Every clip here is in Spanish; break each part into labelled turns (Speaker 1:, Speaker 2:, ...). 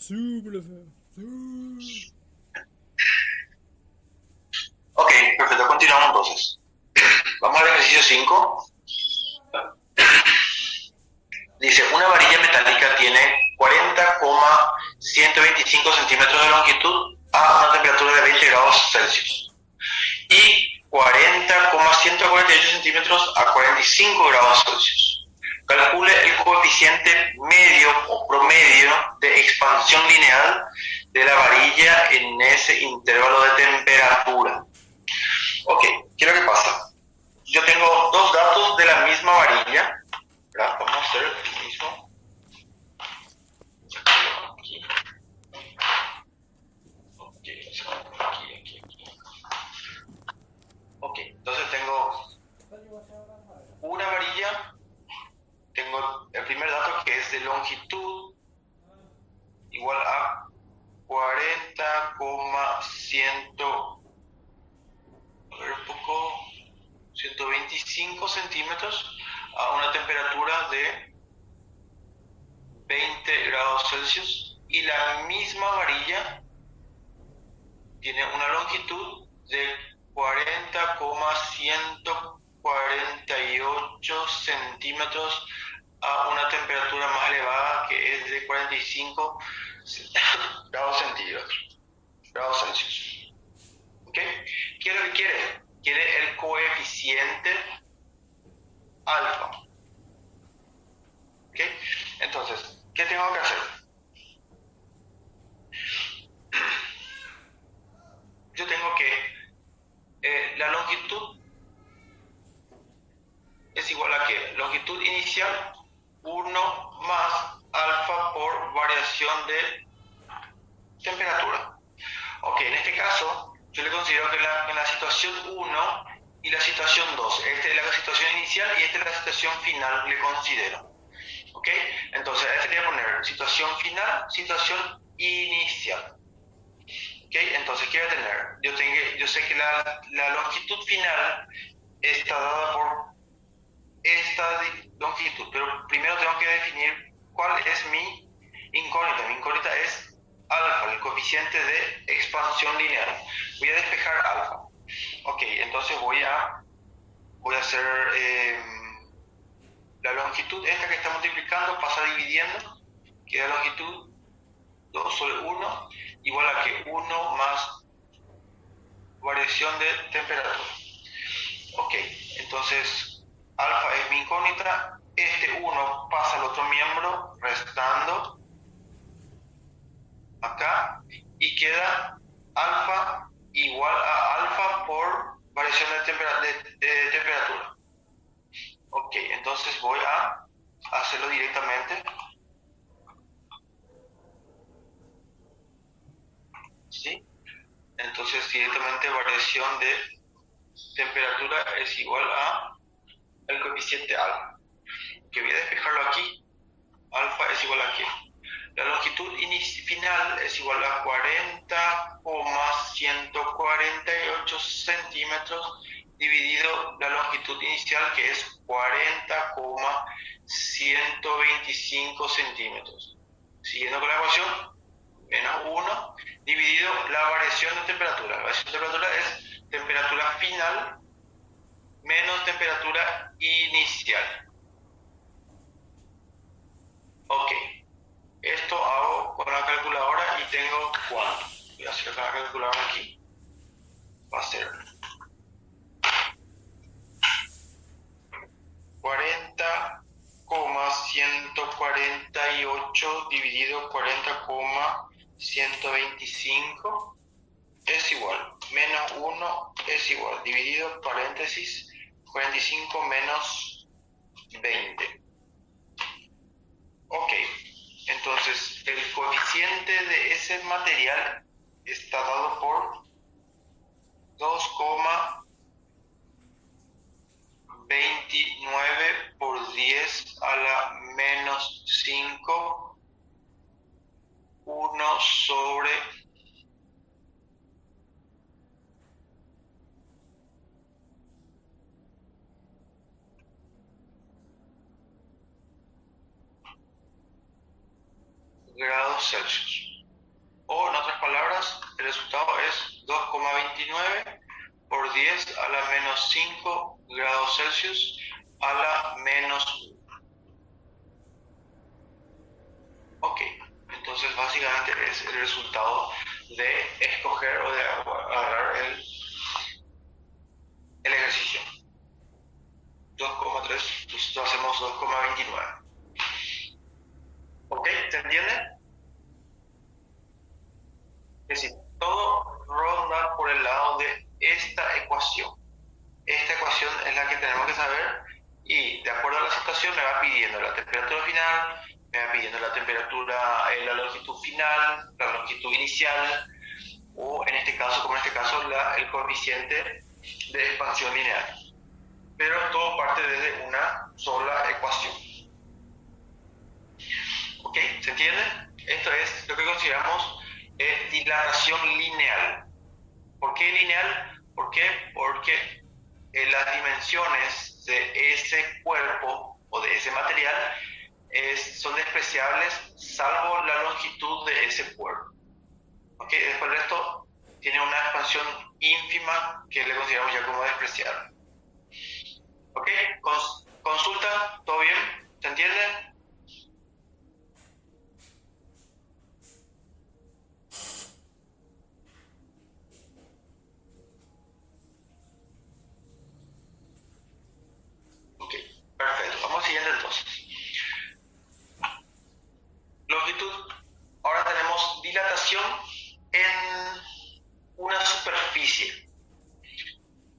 Speaker 1: Sí, profe. Sí.
Speaker 2: Ok, perfecto, continuamos entonces. Vamos al ejercicio 5. Dice, una varilla metálica tiene 40,125 centímetros de longitud a una temperatura de 20 grados Celsius y 40,148 centímetros a 45 grados Celsius. Calcule el coeficiente medio o promedio de expansión lineal de la varilla en ese intervalo de temperatura. Ok, ¿qué es lo que pasa? Yo tengo dos datos de la misma varilla, ¿verdad? Vamos a hacer el mismo. Aquí, aquí. Ok, entonces tengo una varilla, tengo el primer dato que es de longitud igual a 125 centímetros a una temperatura de 20 grados Celsius y la misma varilla tiene una longitud de 40,148 centímetros a una temperatura más elevada que es de 45 grados centígrados, grados Celsius. ¿Ok? ¿Qué es lo que quiere? Quiere el coeficiente alfa. ¿Ok? Entonces, ¿qué tengo que hacer? Yo tengo que la longitud es igual a ¿qué? Longitud inicial 1 más alfa por variación de temperatura. Ok, en este caso yo le considero que en la situación 1 y la situación 2, esta es la situación inicial y esta es la situación final, le considero. Ok, entonces a este le voy a poner situación final, situación inicial. Ok, entonces ¿qué voy a tener? Yo sé que la longitud final está dada por esta longitud, pero primero tengo que definir cuál es mi incógnita. Mi incógnita es alfa, el coeficiente de expansión lineal. Voy a despejar alfa. Ok, entonces voy a hacer la longitud, esta que está multiplicando, pasa dividiendo, queda longitud 2 sobre 1, igual a que 1 más variación de temperatura. Ok, entonces alfa es mi incógnita, este 1 pasa al otro miembro, restando acá, y queda alfa igual a alfa por variación de temperatura. Ok, entonces voy a hacerlo directamente, ¿sí? Entonces directamente variación de temperatura es igual a el coeficiente alfa, que voy a despejarlo aquí, alfa es igual a qué. La longitud final es igual a 40,148 centímetros dividido la longitud inicial que es 40,125 centímetros. Siguiendo con la ecuación, menos 1 dividido la variación de temperatura. La variación de temperatura es temperatura final menos temperatura inicial. Ok, esto hago con la calculadora y tengo cuánto. Voy a hacer la calculadora aquí. Va a ser 40,148 dividido 40,125 es igual. Menos 1 es igual. Dividido paréntesis 45 menos 20. Ok, entonces el coeficiente de ese material está dado por 2,29 por 10 a la menos 5, 1 sobre grados Celsius. por 10 a la menos 5 grados Celsius a la menos 1. Ok, entonces básicamente es el resultado de escoger o de agarrar el ejercicio. 2,3, nosotros hacemos 2,29. ¿Ok? ¿Se entiende? Es decir, todo ronda por el lado de esta ecuación. Esta ecuación es la que tenemos que saber y de acuerdo a la situación me va pidiendo la temperatura final, me va pidiendo la temperatura, la longitud final, la longitud inicial o en este caso, como en este caso, el coeficiente de expansión lineal. Pero todo parte desde una sola ecuación. ¿Ok? ¿Se entiende? Esto es lo que consideramos dilatación lineal. ¿Por qué lineal? ¿Por qué? Porque las dimensiones de ese cuerpo o de ese material son despreciables salvo la longitud de ese cuerpo. ¿Ok? Después de esto tiene una expansión ínfima que le consideramos ya como despreciable. ¿Ok? Consulta, ¿todo bien? ¿Se entiende? Ok, perfecto. Vamos al siguiente entonces. Longitud. Ahora tenemos dilatación en una superficie.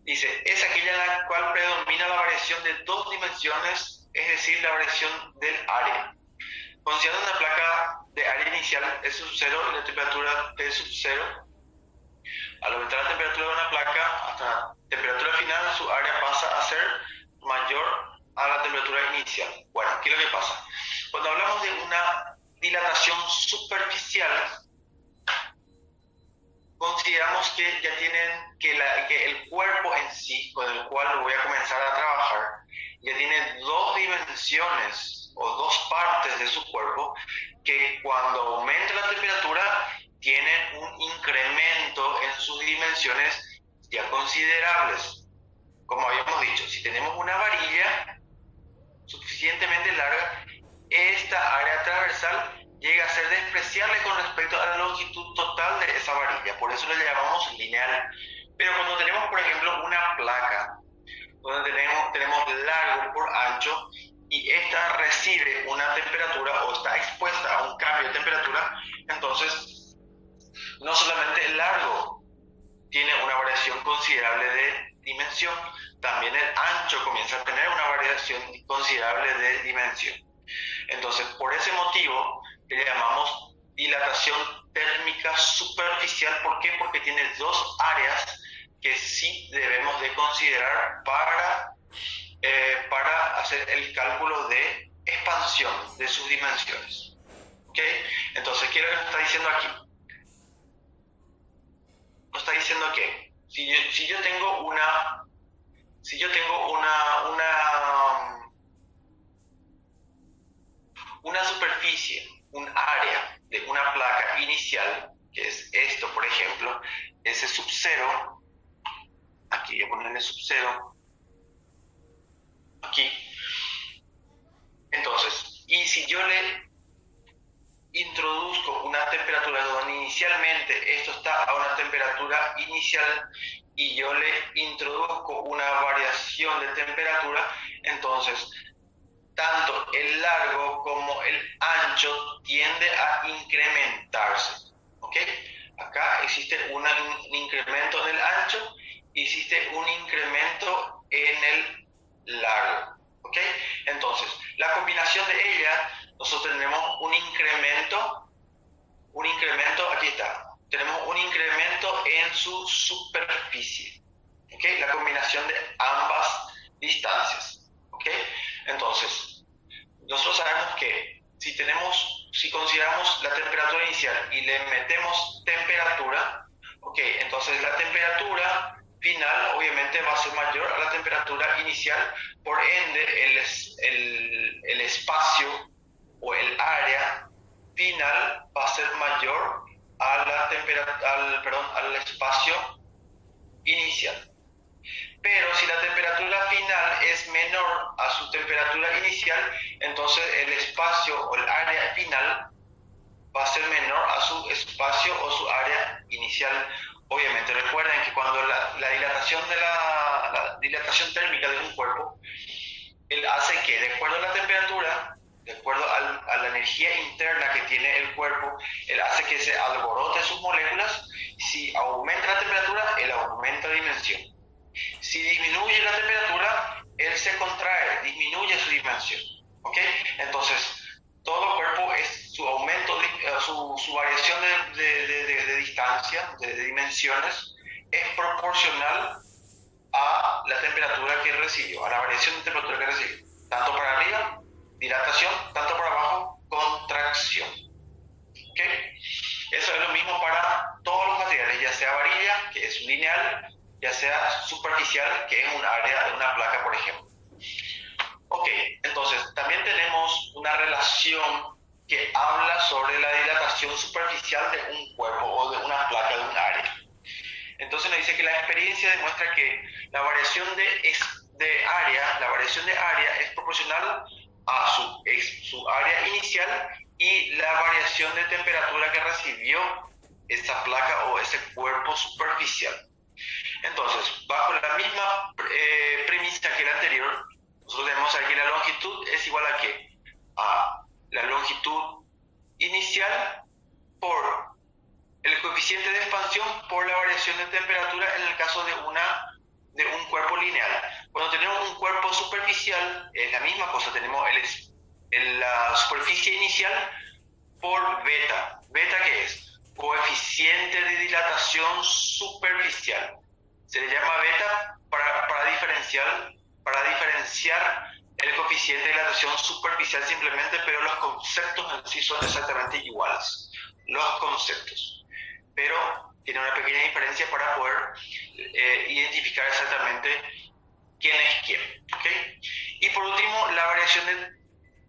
Speaker 2: Dice, es aquella en la cual predomina la variación de dos dimensiones, es decir, la variación del área. Considerando una placa de área inicial E sub 0 y la temperatura T sub 0, al aumentar la temperatura de una placa hasta la temperatura final, su área pasa a ser mayor a la temperatura inicial. Bueno, ¿qué es lo que pasa? Cuando hablamos de una dilatación superficial, consideramos que ya tienen que el cuerpo en sí, con el cual voy a comenzar a trabajar, ya tiene dos dimensiones o dos partes de su cuerpo que cuando aumenta la temperatura tienen un incremento en sus dimensiones ya considerables. Como habíamos dicho, si tenemos una varilla suficientemente larga, esta área transversal llega a ser despreciable con respecto a la longitud total de esa varilla, por eso le llamamos lineal. Pero cuando tenemos, por ejemplo, una placa, donde tenemos largo por ancho, y esta recibe una temperatura o está expuesta a un cambio de temperatura, entonces no solamente el largo tiene una variación considerable de dimensión, también el ancho comienza a tener una variación considerable de dimensión. Entonces, por ese motivo, le llamamos dilatación térmica superficial. ¿Por qué? Porque tiene dos áreas que sí debemos de considerar para hacer el cálculo de expansión de sus dimensiones. ¿Ok? Entonces, ¿qué es lo que nos está diciendo aquí? Nos está diciendo que si yo tengo una superficie, un área de una placa inicial, que es esto, por ejemplo, ese sub 0, aquí voy a ponerle sub 0, aquí. Entonces, y si yo le introduzco una temperatura donde inicialmente esto está a una temperatura inicial y yo le introduzco una variación de temperatura, entonces tanto el largo como el ancho tiende a incrementarse. ¿Ok? Acá existe un incremento en el ancho y existe un incremento en el largo. ¿Ok? Entonces, la combinación de ellas, nosotros tenemos un incremento, aquí está, tenemos un incremento en su superficie. ¿Ok? La combinación de ambas distancias. ¿Ok? Entonces, nosotros sabemos que si consideramos la temperatura inicial y le metemos temperatura, ok, entonces la temperatura final obviamente va a ser mayor a la temperatura inicial, por ende el espacio o el área final va a ser mayor a al espacio inicial. es menor a su temperatura inicial, entonces el espacio o el área final va a ser menor a su espacio o su área inicial. Obviamente, recuerden que cuando la dilatación la dilatación térmica de un cuerpo, él hace que, de acuerdo a la temperatura, de acuerdo a la energía interna que tiene el cuerpo, él hace que se alborote sus moléculas. Si aumenta la temperatura, él aumenta la dimensión. Si disminuye la temperatura, él se contrae, disminuye su dimensión. ¿Ok? Entonces, todo cuerpo es su aumento, su variación de distancia, de dimensiones, es proporcional a la temperatura que recibió, a la variación de temperatura que recibió. Tanto para arriba, dilatación, tanto para abajo, contracción. ¿Ok? Eso es lo mismo para todos los materiales, ya sea varilla, que es lineal, ya sea superficial, que es un área de una placa, por ejemplo. Ok, entonces también tenemos una relación que habla sobre la dilatación superficial de un cuerpo o de una placa, de un área. Entonces nos dice que la experiencia demuestra que la variación de área es proporcional a su área inicial y la variación de temperatura que recibió esa placa o ese cuerpo superficial. Entonces, bajo la misma premisa que la anterior, nosotros tenemos aquí la longitud es igual a ¿qué? A la longitud inicial por el coeficiente de expansión por la variación de temperatura en el caso de un cuerpo lineal. Cuando tenemos un cuerpo superficial, es la misma cosa, tenemos la superficie inicial por beta. ¿Beta qué es? Coeficiente de dilatación superficial. Se le llama beta para diferenciar el coeficiente de dilatación superficial simplemente, pero los conceptos en sí son exactamente iguales. Los conceptos. Pero tiene una pequeña diferencia para poder identificar exactamente quién es quién. ¿Okay? Y por último, la variación de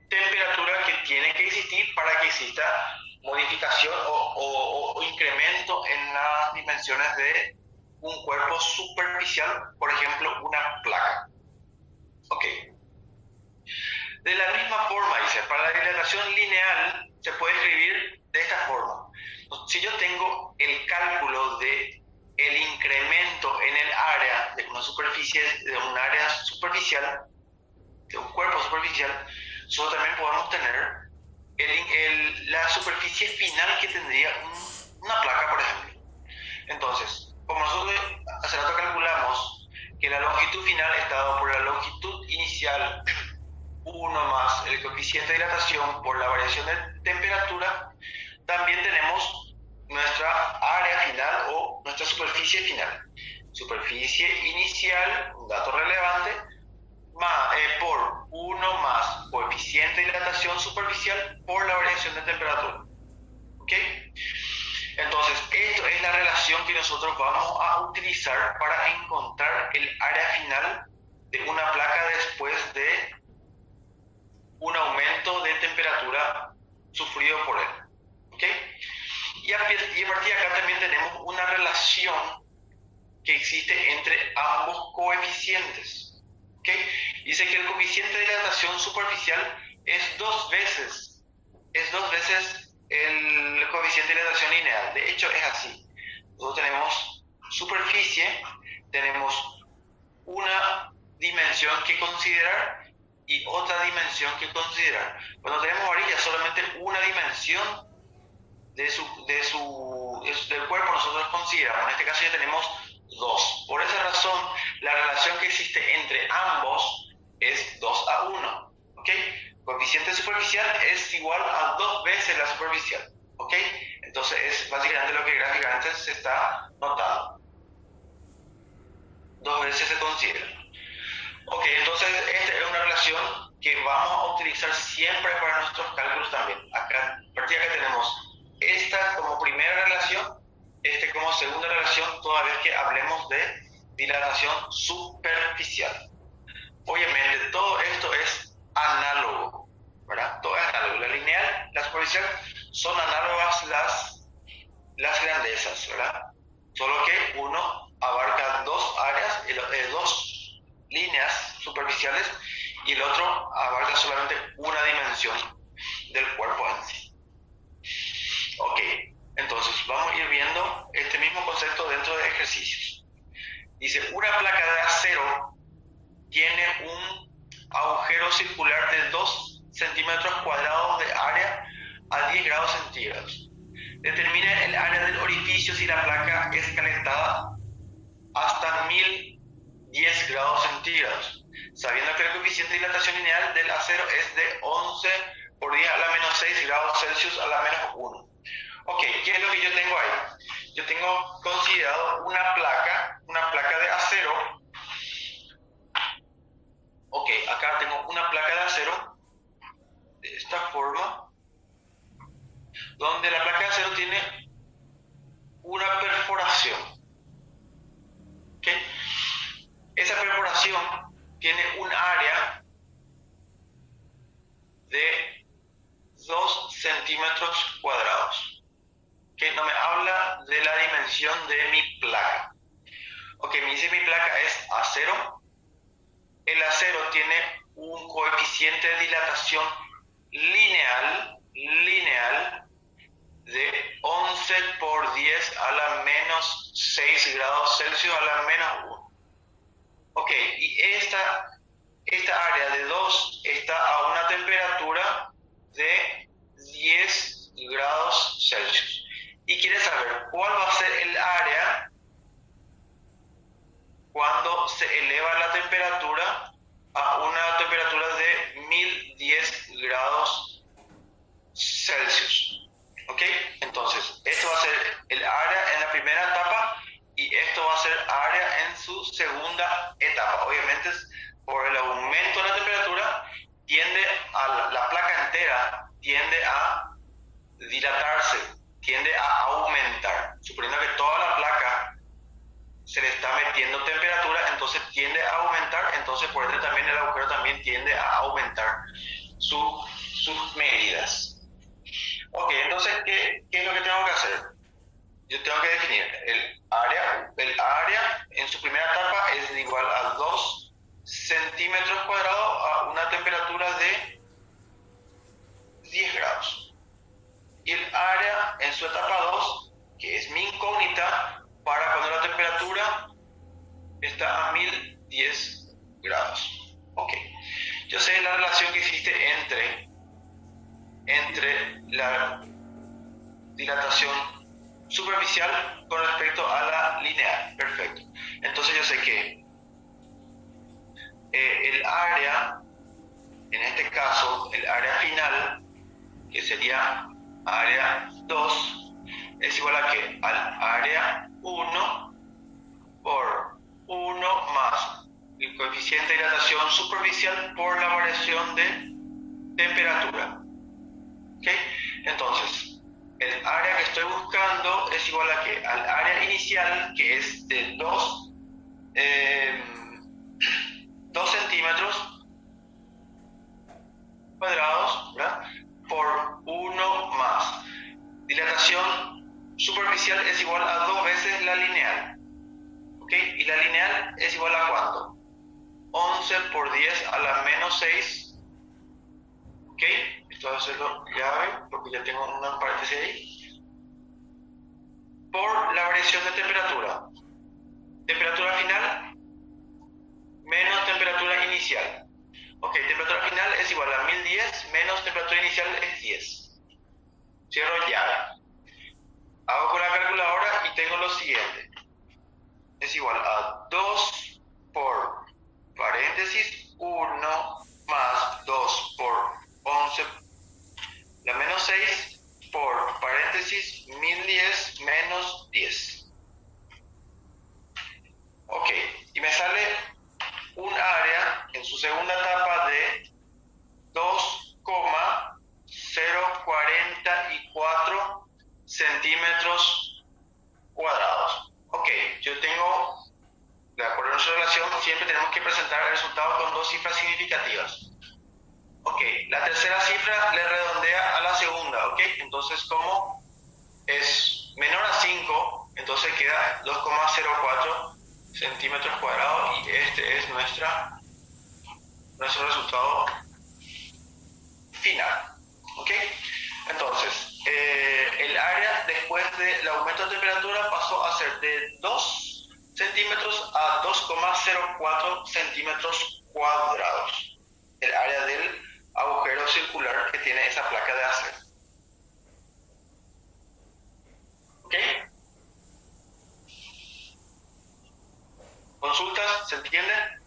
Speaker 2: temperatura que tiene que existir para que exista modificación o incremento en las dimensiones de un cuerpo superficial, por ejemplo, una placa. Ok. De la misma forma, dice, para la dilatación lineal se puede escribir de esta forma. Si yo tengo el cálculo de el incremento en el área de una superficie, de un área superficial, de un cuerpo superficial, nosotros también podemos tener la superficie final que tendría una placa, por ejemplo. Entonces, como nosotros hace rato calculamos que la longitud final está dada por la longitud inicial 1 más el coeficiente de dilatación por la variación de temperatura, también tenemos nuestra área final o nuestra superficie final. Superficie inicial, un dato relevante, por 1 más coeficiente de dilatación superficial por la variación de temperatura. ¿Ok? Entonces, esto es la relación que nosotros vamos a utilizar para encontrar el área final de una placa después de un aumento de temperatura sufrido por él. ¿Ok? Y a partir de acá también tenemos una relación que existe entre ambos coeficientes. ¿Ok? Dice que el coeficiente de dilatación superficial es dos veces el coeficiente de dilatación lineal. De hecho, es así. Nosotros tenemos superficie, tenemos una dimensión que considerar y otra dimensión que considerar. Cuando tenemos varilla, solamente una dimensión del cuerpo nosotros consideramos. En este caso ya tenemos dos. Por esa razón, la relación que existe entre ambos es 2:1. ¿Ok? Coeficiente superficial es igual a 2 veces la superficial. ¿Ok? Entonces es básicamente lo que gráficamente se está notando. 2 veces se considera. Ok, entonces esta es una relación que vamos a utilizar siempre para nuestros cálculos también. Acá, a partir de acá tenemos esta como primera relación, como segunda relación, toda vez que hablemos de dilatación superficial. Obviamente todo esto es análogo, ¿verdad? Todo es análogo. La lineal, la superficial, son análogas las grandezas, ¿verdad? Solo que uno abarca dos áreas, dos líneas superficiales y el otro abarca solamente una dimensión del cuerpo en sí. Ok, entonces vamos a ir viendo este mismo concepto dentro de ejercicios. Dice, una placa de acero tiene un agujero circular de 2 centímetros cuadrados de área a 10 grados centígrados. Determina el área del orificio si la placa es calentada hasta 1010 grados centígrados, sabiendo que el coeficiente de dilatación lineal del acero es de 11 por 10 a la menos 6 grados Celsius a la menos 1. Ok, ¿qué es lo que yo tengo ahí? Yo tengo considerado una placa de acero. Ok, acá tengo una placa de acero de esta forma, donde la placa de acero tiene una perforación. ¿Okay? Esa perforación tiene un área de 2 centímetros cuadrados. ¿Okay? No me habla de la dimensión de mi placa. Ok, me dice mi placa es acero. El acero tiene un coeficiente de dilatación lineal de 11 por 10 a la menos 6 grados Celsius a la menos 1. Ok, y esta área de 2 está a una temperatura de 10 grados Celsius. Y quiere saber cuál va a ser el área cuando se eleva la temperatura a una temperatura de 1010 grados Celsius. ¿Ok? Entonces, esto va a ser el área en la primera etapa y esto va a ser área en su segunda etapa. Obviamente, por el aumento de la temperatura, la placa entera tiende a dilatarse, tiende a aumentar. Suponiendo que toda la placa se le está metiendo temperatura, entonces tiende a aumentar, entonces por ende también el agujero también tiende a aumentar sus medidas. Ok, entonces, ¿qué es lo que tengo que hacer? Yo tengo que definir el área en su primera etapa es igual a 2 centímetros cuadrados a una temperatura de 10 grados. Y el área en su etapa 2, que es mi incógnita, para cuando la temperatura está a 1010 grados. Ok. Yo sé la relación que existe entre la dilatación superficial con respecto a la lineal. Perfecto. Entonces yo sé que el área, en este caso, el área final, que sería área 2, es igual a ¿qué? Al área 1 por 1 más el coeficiente de dilatación superficial por la variación de temperatura. ¿Ok? Entonces, el área que estoy buscando es igual a ¿qué? Al área inicial, que es de 2 centímetros cuadrados, ¿verdad? Por 1 más. Dilatación superficial es igual a 2 veces la lineal. ¿Ok? ¿Y la lineal es igual a cuánto? 11 por 10 a la menos 6. ¿Ok? Esto va a hacerlo llave porque ya tengo una paréntesis ahí. Por la variación de temperatura. Temperatura final menos temperatura inicial. Ok, temperatura final es igual a 1010 menos temperatura inicial es 10. Cierro llave. Hago con la calculadora y tengo lo siguiente. Es igual a 2 por paréntesis 1 más 2 por 11 la menos 6 por paréntesis 1010 menos 10. Ok, y me sale un área en su segunda etapa de 2,044 centímetros cuadrados. Ok, yo tengo, de acuerdo a nuestra relación, siempre tenemos que presentar el resultado con 2 cifras significativas. Ok, la tercera cifra le redondea a la segunda, ok, entonces como es menor a 5, entonces queda 2,04 centímetros cuadrados y este es nuestro nuestro resultado final. ¿Ok? Entonces, el área después del aumento de temperatura pasó a ser de 2 centímetros a 2,04 centímetros cuadrados. El área del agujero circular que tiene esa placa de acero. ¿Ok? ¿Consultas? ¿Se entiende?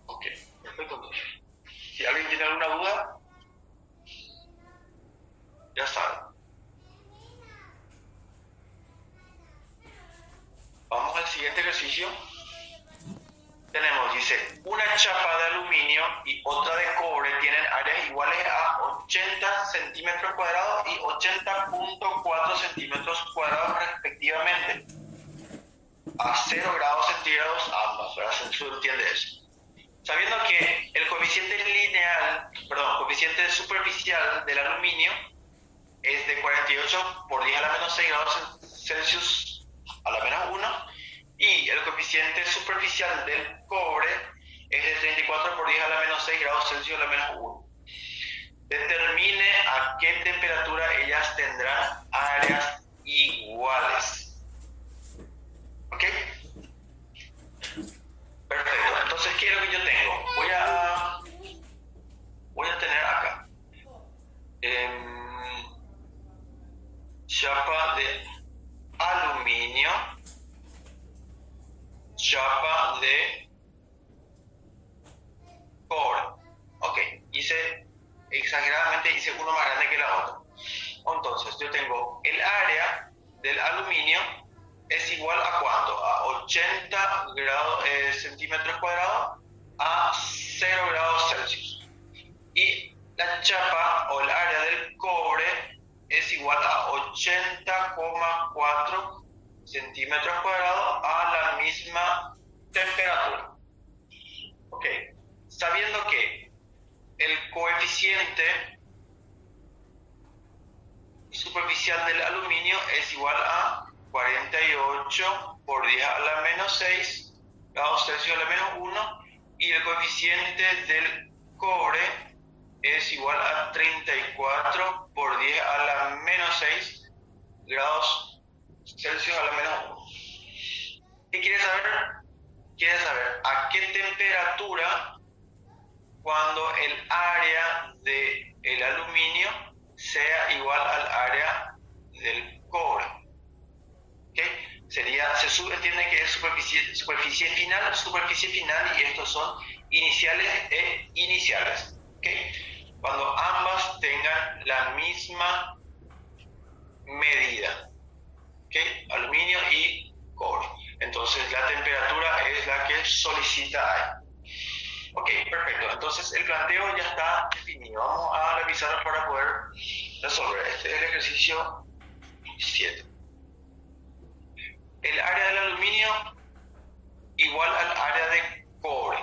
Speaker 2: Ok, perfecto. Si alguien tiene alguna duda, ya sabe. Vamos al siguiente ejercicio. Tenemos, dice, una chapa de aluminio y otra de cobre tienen áreas iguales a 80 centímetros cuadrados y 80,4 centímetros cuadrados respectivamente. A 0 grados centígrados ambas, ¿verdad? Se entiende eso. Sabiendo que el coeficiente superficial del aluminio es de 48 por 10 a la menos 6 grados Celsius a la menos 1, y el coeficiente superficial del cobre es de 34 por 10 a la menos 6 grados Celsius a la menos 1. Determine a qué temperatura ellas tendrán áreas iguales. ¿Ok? Perfecto. Entonces, ¿qué es lo que yo tengo? Voy a tener acá chapa de aluminio, chapa de cobre. Ok, exageradamente hice uno más grande que la otra. Entonces, yo tengo el área del aluminio es igual a ¿cuánto? A 80 centímetros cuadrados a 0 grados Celsius. Y la chapa o el área del cobre es igual a 80,4 centímetros cuadrados a la misma temperatura. Ok, sabiendo que el coeficiente superficial del aluminio es igual a 48 por 10 a la menos 6 grados Celsius a la menos 1, y el coeficiente del cobre es igual a 34 por 10 a la menos 6 grados Celsius a la menos 1. ¿Qué quiere saber? Quiere saber a qué temperatura, cuando el área del aluminio sea igual al área del cobre. ¿Okay? Se subentiende que es superficie final, y estos son iniciales e iniciales. ¿Okay? Cuando ambas tengan la misma medida, ¿okay? Aluminio y cobre. Entonces la temperatura es la que solicita ahí. Ok, perfecto. Entonces el planteo ya está definido. Vamos a revisar para poder resolver. Este es el ejercicio 7. El área del aluminio igual al área de cobre.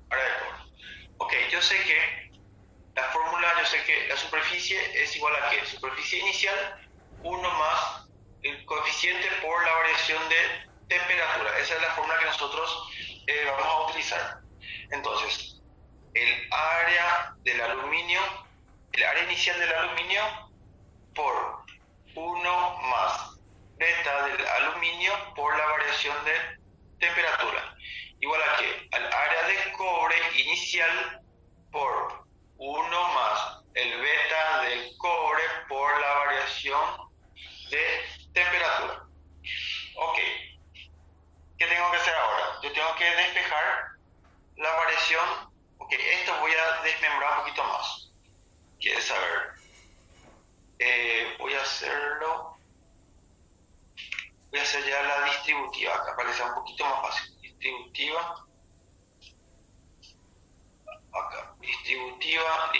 Speaker 2: Área de cobre. Ok, yo sé que la superficie es igual a ¿qué? Superficie inicial, 1 más el coeficiente por la variación de temperatura. Esa es la fórmula que nosotros vamos a utilizar. Entonces, el área del aluminio, el área inicial del aluminio por 1 más beta del aluminio por la variación de temperatura. Igual a ¿qué? Al área de cobre inicial por 1 más el beta del cobre por la variación de temperatura. Ok. ¿Qué tengo que hacer ahora? Yo tengo que despejar la variación. Ok, esto voy a desmembrar un poquito más. ¿Quieres saber? Voy a hacer ya la distributiva acá para que sea un poquito más fácil. Distributiva. Acá. Distributiva.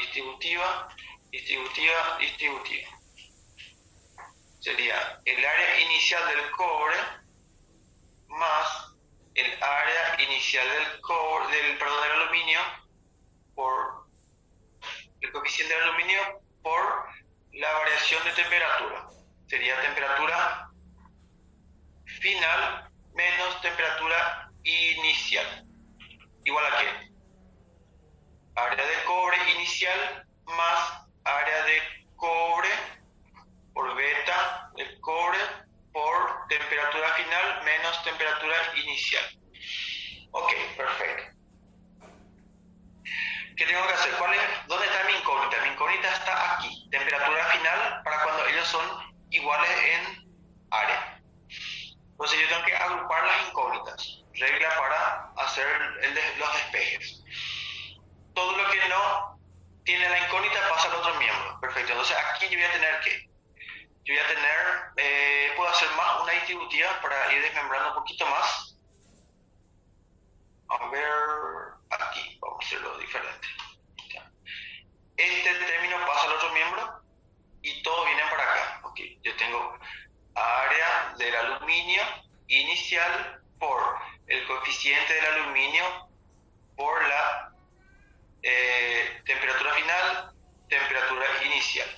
Speaker 2: Sería el área inicial del cobre más el área inicial del aluminio por el coeficiente del aluminio por la variación de temperatura. sería temperatura final menos temperatura inicial. Igual a qué? Área de cobre inicial más área de cobre por beta del cobre por temperatura final menos temperatura inicial. Ok, perfecto. ¿Qué tengo que hacer? ¿Dónde está mi incógnita? Mi incógnita está aquí. Temperatura final para cuando ellos son iguales en área. Entonces yo tengo que agrupar las incógnitas. Regla para hacer los despejes. Todo lo que no tiene la incógnita pasa al otro miembro. Perfecto. Entonces aquí yo voy a tener que... Yo voy a tener... puedo hacer más una distributiva para ir desmembrando un poquito más. A ver... Aquí. Vamos a hacerlo diferente. Este término pasa al otro miembro y todos vienen para acá. Ok. Yo tengo área del aluminio inicial por el coeficiente del aluminio por la temperatura final, temperatura inicial,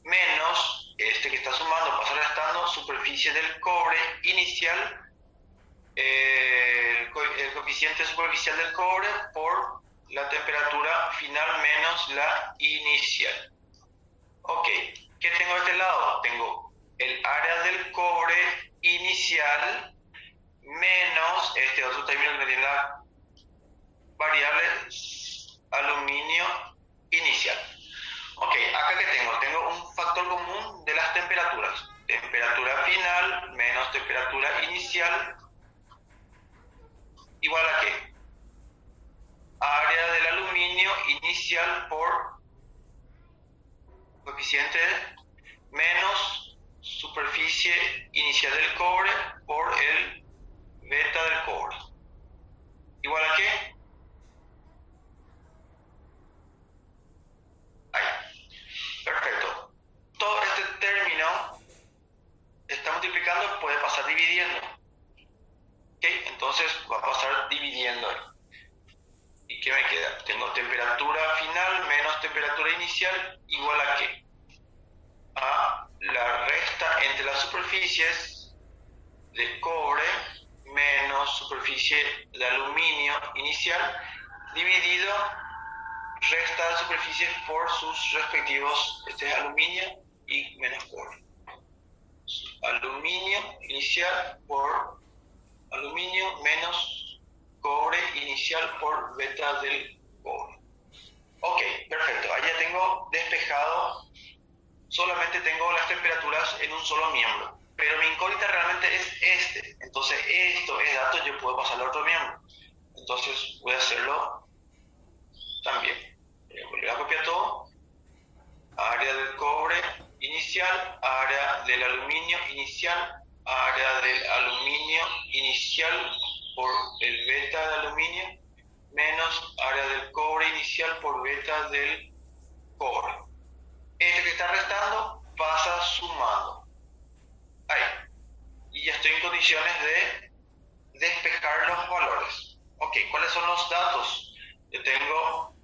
Speaker 2: menos este que está sumando, pasa restando, superficie del cobre inicial, el coeficiente superficial del cobre por la temperatura final menos la inicial. Ok, ¿qué tengo de este lado? Tengo el área del cobre inicial menos este otro término que tiene la variable aluminio inicial. Ok, acá que tengo un factor común de las temperaturas. Temperatura final menos temperatura inicial igual a qué? Área del aluminio inicial por coeficiente menos superficie inicial del cobre por el beta del cobre. ¿Igual a qué? Ahí. Perfecto. Todo este término está multiplicando, puede pasar dividiendo. ¿Ok? Entonces va a pasar dividiendo ahí. ¿Y qué me queda? Tengo temperatura final menos temperatura inicial igual a qué? A la resta entre las superficies de cobre menos superficie de aluminio inicial dividido resta de superficies por sus respectivos, este es aluminio y menos cobre. Aluminio inicial por aluminio menos cobre inicial por beta del cobre. Ok, perfecto. Ahí ya tengo despejado, solamente tengo las temperaturas en un solo miembro. Pero mi incógnita realmente es este. Entonces esto es dato, yo puedo pasarlo a otro miembro. Entonces voy a hacerlo también. Voy a volver a copiar todo. Área del cobre inicial, área del aluminio inicial, área del aluminio inicial por el beta de aluminio menos área del cobre inicial por beta del cobre. Este que está restando pasa sumando. Ahí. Y ya estoy en condiciones de despejar los valores. Ok, ¿cuáles son los datos? Yo tengo,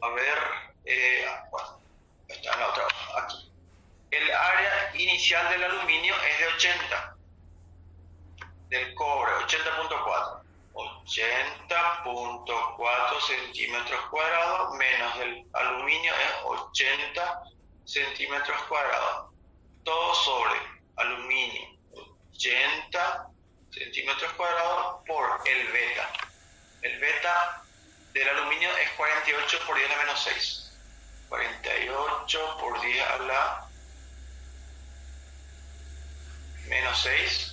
Speaker 2: a ver, bueno, está en la otra, aquí. El área inicial del aluminio es de 80, del cobre, 80.4. 80.4 centímetros cuadrados menos del aluminio es 80 centímetros cuadrados. Todo sobre aluminio, 80 centímetros cuadrados por el beta. El beta del aluminio es 48 por 10 a la menos 6. 48 por 10 a la menos 6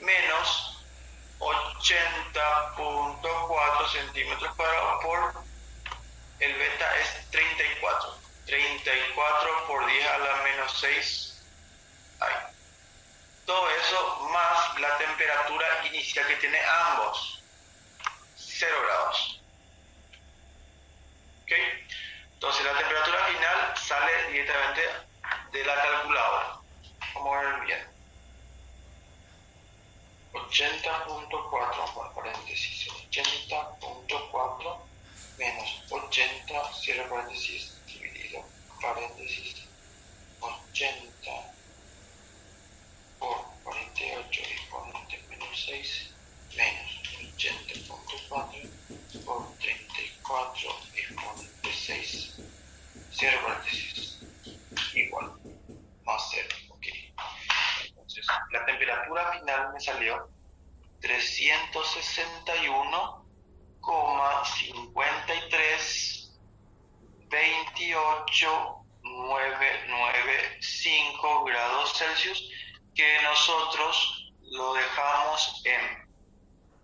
Speaker 2: menos 80.4 centímetros cuadrados por el beta es 34. 34 por 10 a la menos 6. Ahí. Todo eso más la temperatura inicial que tiene ambos. 0 grados. ¿Ok? Entonces la temperatura final sale directamente de la calculadora. Vamos a ver bien. 80.4, paréntesis, 80.4 menos 80, cierre paréntesis, dividido, paréntesis, temperatura final me salió 361,5328,995 grados Celsius, que nosotros lo dejamos en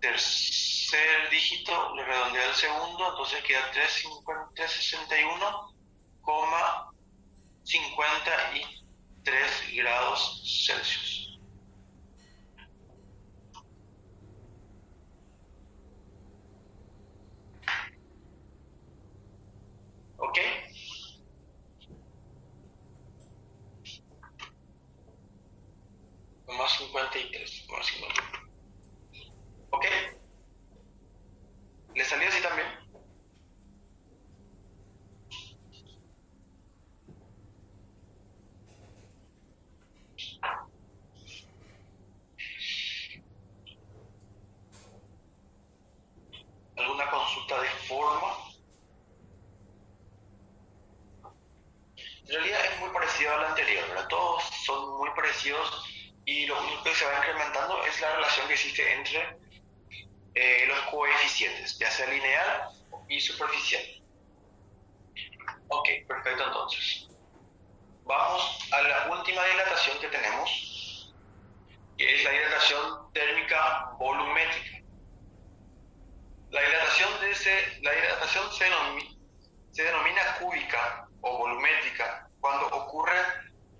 Speaker 2: tercer dígito, le redondeo al segundo, entonces queda 361,53 grados Celsius. ¿Ok? Más 53, más 53. ¿Ok? ¿Le salió así también? ¿Alguna consulta de forma? En realidad es muy parecido al anterior, ¿verdad? Todos son muy parecidos y lo único que se va incrementando es la relación que existe entre los coeficientes, ya sea lineal y superficial. Ok, perfecto entonces. Vamos a la última dilatación que tenemos, que es la dilatación térmica volumétrica. La dilatación se denomina cúbica o volumétrica cuando ocurre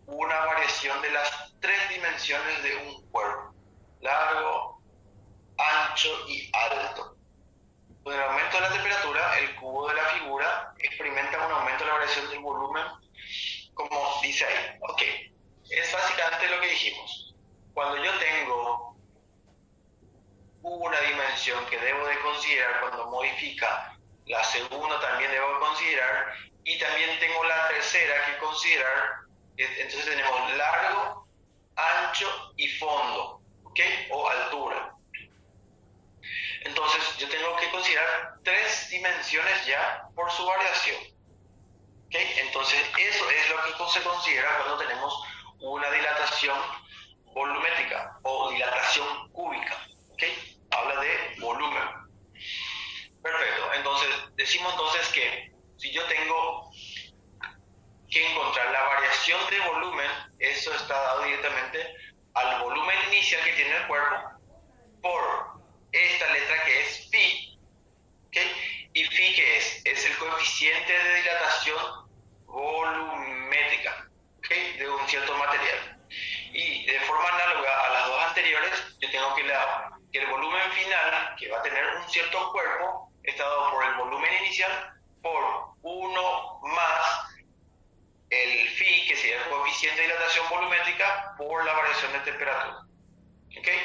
Speaker 2: una variación de las tres dimensiones de un cuerpo: largo, ancho y alto. Con el aumento de la temperatura, el cubo de la figura experimenta un aumento de la variación del volumen, como dice ahí. Ok, es básicamente lo que dijimos. Cuando yo tengo una dimensión que debo de considerar cuando modifica, la segunda también debo de considerar, y también tengo la tercera que considerar. Entonces tenemos largo, ancho y fondo, ¿ok? O altura. Entonces yo tengo que considerar tres dimensiones ya por su variación, ¿ok? Entonces eso es lo que se considera cuando tenemos una dilatación volumétrica o dilatación cúbica, ¿ok? Habla de volumen. Perfecto, entonces decimos entonces que si yo tengo que encontrar la variación de volumen, eso está dado directamente al volumen inicial que tiene el cuerpo por esta letra que es phi, ¿okay? Y phi, ¿qué es? Es el coeficiente de dilatación volumétrica, ¿okay? De un cierto material. Y de forma análoga a las dos anteriores, yo tengo que el volumen final, que va a tener un cierto cuerpo, está dado por el volumen inicial por 1 más el phi, que sería el coeficiente de dilatación volumétrica, por la variación de temperatura. ¿Okay?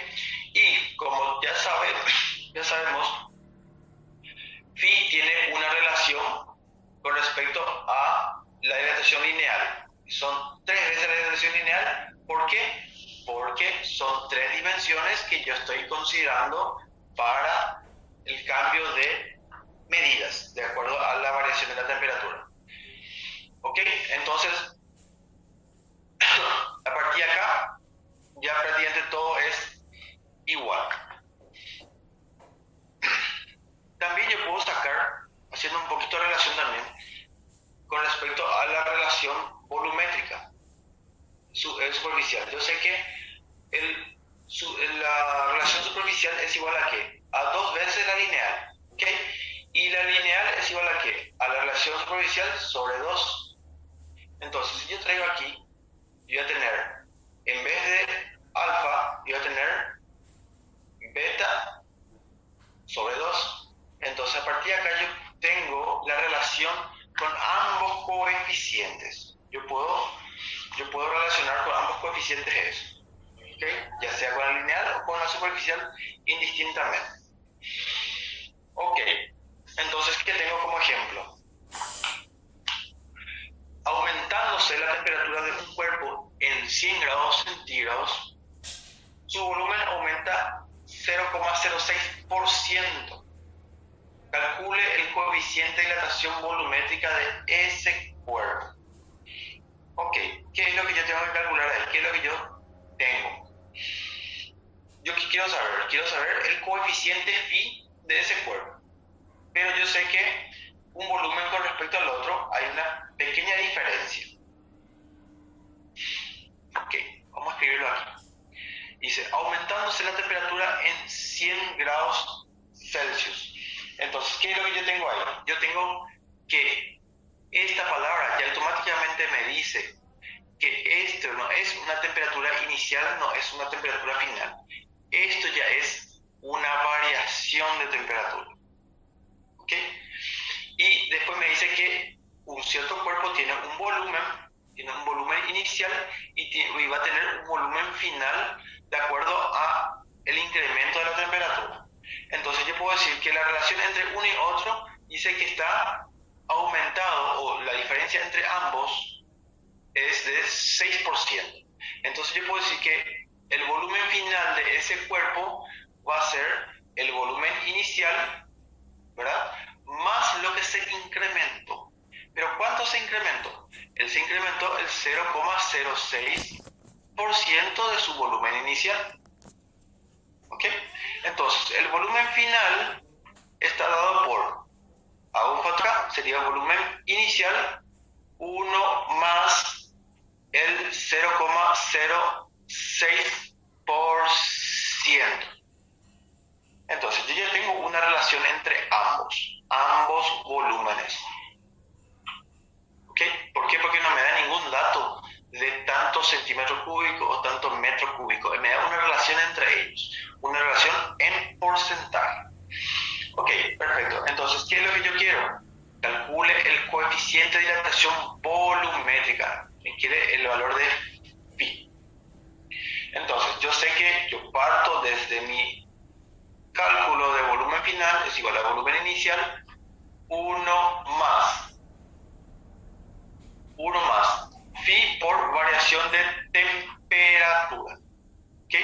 Speaker 2: Y como ya sabemos, phi tiene una relación con respecto a la dilatación lineal. Son 3 veces la dilatación lineal. ¿Por qué? Porque son 3 dimensiones que yo estoy considerando para el cambio de medidas, de acuerdo a la variación de la temperatura. ¿Ok? Entonces, a partir de acá, ya prácticamente todo es igual. También yo puedo sacar, haciendo un poquito de relación también, con respecto a la relación volumétrica superficial. Yo sé que la relación superficial es igual a ¿qué? A 2 veces la lineal, ¿ok? Y la lineal es igual a ¿qué? A la relación superficial sobre 2. Entonces, si yo traigo aquí, yo voy a tener, en vez de alfa, yo voy a tener beta sobre 2. Entonces, a partir de acá yo tengo la relación con ambos coeficientes. Yo puedo relacionar con ambos coeficientes eso, ¿okay? Ya sea con la lineal o con la superficial, indistintamente. Ok, entonces, ¿qué tengo como ejemplo? Aumentándose la temperatura de un cuerpo en 100 grados centígrados, su volumen aumenta 0,06%. Calcule el coeficiente de dilatación volumétrica de ese cuerpo. Ok, ¿qué es lo que yo tengo que calcular ahí? ¿Qué es lo que yo tengo? ¿Yo qué quiero saber? Quiero saber el coeficiente phi de ese cuerpo. Pero yo sé que un volumen con respecto al otro hay una pequeña diferencia. Ok, vamos a escribirlo aquí. Dice, aumentándose la temperatura en 100 grados Celsius. Entonces, ¿qué es lo que yo tengo ahí? Yo tengo que esta palabra ya automáticamente me dice que esto no es una temperatura inicial, no es una temperatura final. Esto ya es una variación de temperatura. ¿Ok? Y después me dice que un cierto cuerpo tiene un volumen inicial y va a tener un volumen final de acuerdo a el incremento de la temperatura. Entonces yo puedo decir que la relación entre uno y otro dice que está aumentado, o la diferencia entre ambos es de 6%. Entonces yo puedo decir que el volumen final de ese cuerpo va a ser el volumen inicial, ¿verdad? Más lo que se incrementó. ¿Pero cuánto se incrementó? Se incrementó el 0,06% de su volumen inicial. ¿Ok? Entonces, el volumen final está dado por, hago un factor acá, sería el volumen inicial 1 más el 0,06%. Entonces, yo ya tengo una relación entre ambos volúmenes. ¿Ok? ¿Por qué? Porque no me da ningún dato de tantos centímetros cúbicos o tantos metros cúbicos. Me da una relación entre ellos, una relación en porcentaje. Ok, perfecto. Entonces, ¿qué es lo que yo quiero? Calcule el coeficiente de dilatación volumétrica. Me quiere el valor de phi. Entonces, yo sé que yo parto desde mi cálculo de volumen final es igual a volumen inicial 1 más phi por variación de temperatura. ¿Ok?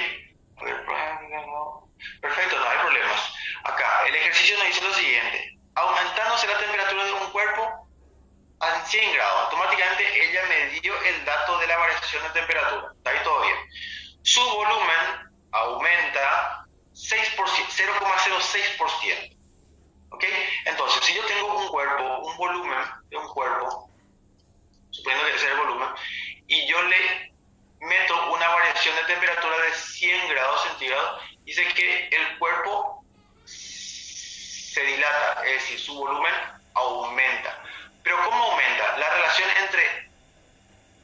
Speaker 2: Perfecto, no hay problemas. Acá, el ejercicio nos dice lo siguiente. Aumentándose la temperatura de un cuerpo a 100 grados, automáticamente ella me dio el dato de la variación de temperatura. Está ahí todo bien. Su volumen aumenta 0,06%. ¿Ok? Entonces, si yo tengo un volumen de un cuerpo, suponiendo que ese es el volumen, y yo le meto una variación de temperatura de 100 grados centígrados, dice que el cuerpo se dilata, es decir, su volumen aumenta. Pero ¿cómo aumenta? La relación entre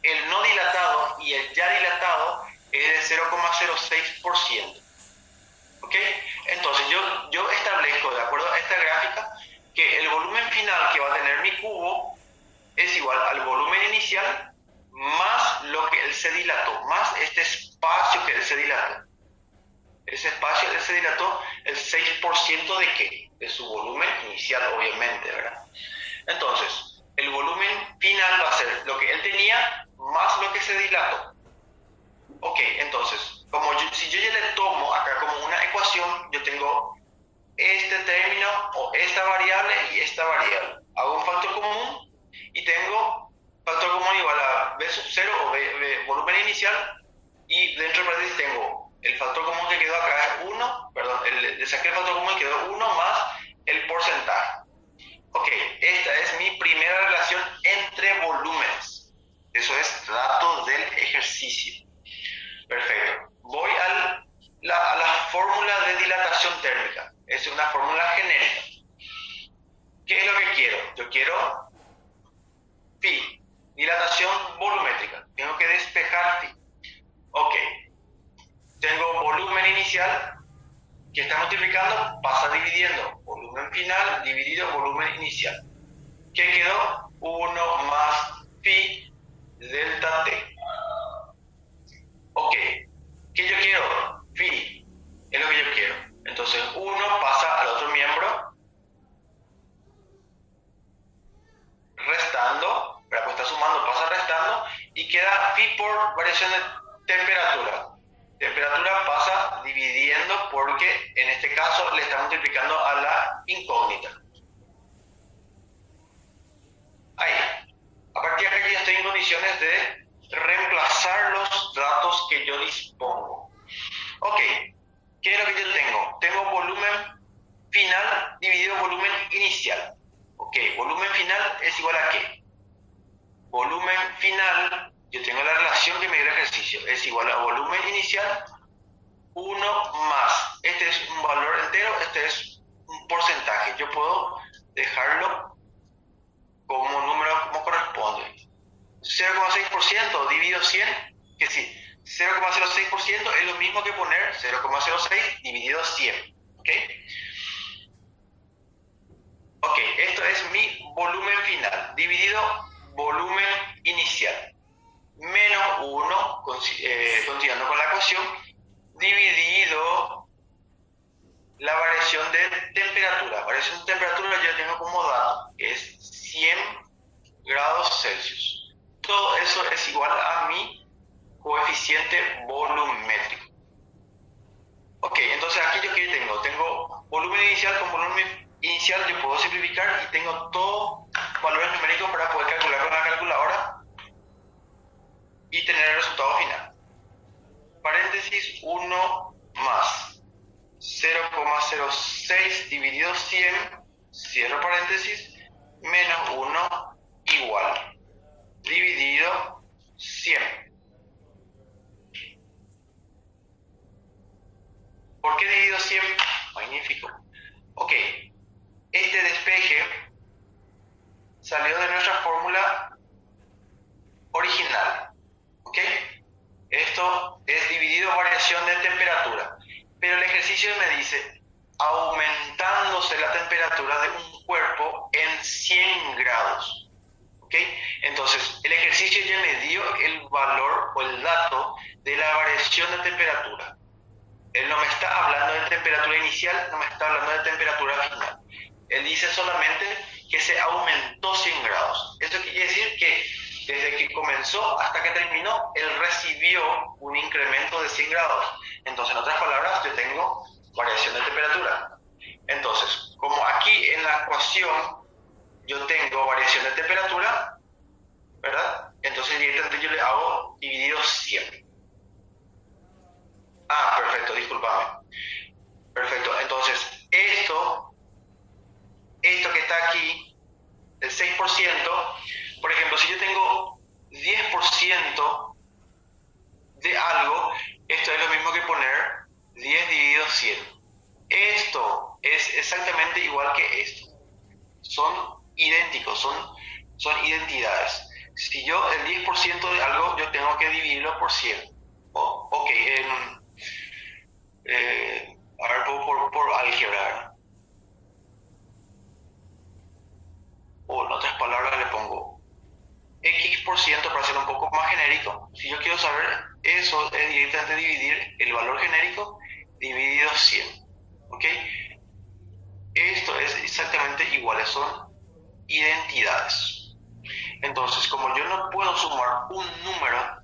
Speaker 2: el no dilatado y el ya dilatado es de 0,06%. ¿Ok? Entonces yo establezco, de acuerdo a esta gráfica, que el volumen final que va a tener mi cubo es igual al volumen inicial más lo que él se dilató, más este espacio que él se dilató. Ese espacio él se dilató el 6% de ¿qué? De su volumen inicial, obviamente, ¿verdad? Entonces, el volumen final va a ser lo que él tenía más lo que se dilató. Ok, entonces, si yo ya le tomo acá como una ecuación, yo tengo este término o esta variable y esta variable. Hago un factor común y tengo factor común igual a B sub 0 o B volumen inicial, y dentro del paréntesis tengo el factor común que quedó acá es 1, perdón, le saqué el factor común y quedó 1 más el porcentaje. Ok, esta es mi primera relación entre volúmenes. Eso es datos del ejercicio. Perfecto. Voy a la fórmula de dilatación térmica. Es una fórmula genérica. ¿Qué es lo que quiero? Yo quiero phi, dilatación volumétrica. Tengo que despejar phi. Ok. Tengo volumen inicial que está multiplicando, pasa dividiendo. Volumen final dividido volumen inicial. ¿Qué quedó? 1 más phi delta t. Ok. ¿Qué yo quiero? Phi. Es lo que yo quiero. Entonces 1 pasa al otro miembro restando, pero pues está sumando, pasa restando, y queda phi por variación de temperatura. Temperatura pasa dividiendo porque en este caso le está multiplicando a la incógnita. Ahí. A partir de aquí ya estoy en condiciones de reemplazar los datos que yo dispongo. Ok. ¿Qué es lo que yo tengo? Tengo volumen final dividido volumen inicial. Ok, volumen final es igual a ¿qué? Volumen final, yo tengo la relación que me dio el ejercicio, es igual a volumen inicial 1 más. Este es un valor entero, este es un porcentaje. Yo puedo dejarlo como número como corresponde. 0,6% dividido 100, que sí, 0,06% es lo mismo que poner 0,06 dividido 100. ¿Ok? Ok, esto es mi volumen final, dividido volumen inicial, menos 1, continuando con la ecuación, dividido la variación de temperatura. Variación de temperatura yo tengo como dato, que es 100 grados Celsius. Todo eso es igual a mi coeficiente volumétrico. Ok, entonces aquí yo qué tengo? Tengo volumen inicial con volumen inicial, yo puedo simplificar y tengo todos valores numéricos para poder calcular con la calculadora y tener el resultado final. Paréntesis 1 más 0,06 dividido 100, cierro paréntesis, menos 1 igual, dividido 100. ¿Por qué dividido 100? Magnífico. Ok, este despeje salió de nuestra fórmula original. ¿Ok? Esto es dividido variación de temperatura. Pero el ejercicio me dice, aumentándose la temperatura de un cuerpo en 100 grados. ¿Ok? Entonces, el ejercicio ya me dio el valor o el dato de la variación de temperatura. Él no me está hablando de temperatura inicial, no me está hablando de temperatura final. Él dice solamente que se aumentó 100 grados. Eso quiere decir que desde que comenzó hasta que terminó, él recibió un incremento de 100 grados. Entonces, en otras palabras, yo tengo variación de temperatura. Entonces, como aquí en la ecuación yo tengo variación de temperatura, ¿verdad? Entonces directamente yo le hago dividido 100. Ah, perfecto, discúlpame. Perfecto, entonces esto que está aquí, el 6%, por ejemplo, si yo tengo 10% de algo, esto es lo mismo que poner 10 dividido 100. Esto es exactamente igual que esto. Son idénticos, son identidades. Si yo el 10% de algo, yo tengo que dividirlo por 100. Ok, a ver, por álgebra. O en otras palabras le pongo X% para ser un poco más genérico. Si yo quiero saber eso, es directamente dividir el valor genérico dividido 100. ¿Ok? Esto es exactamente iguales, son identidades. Entonces, como yo no puedo sumar un número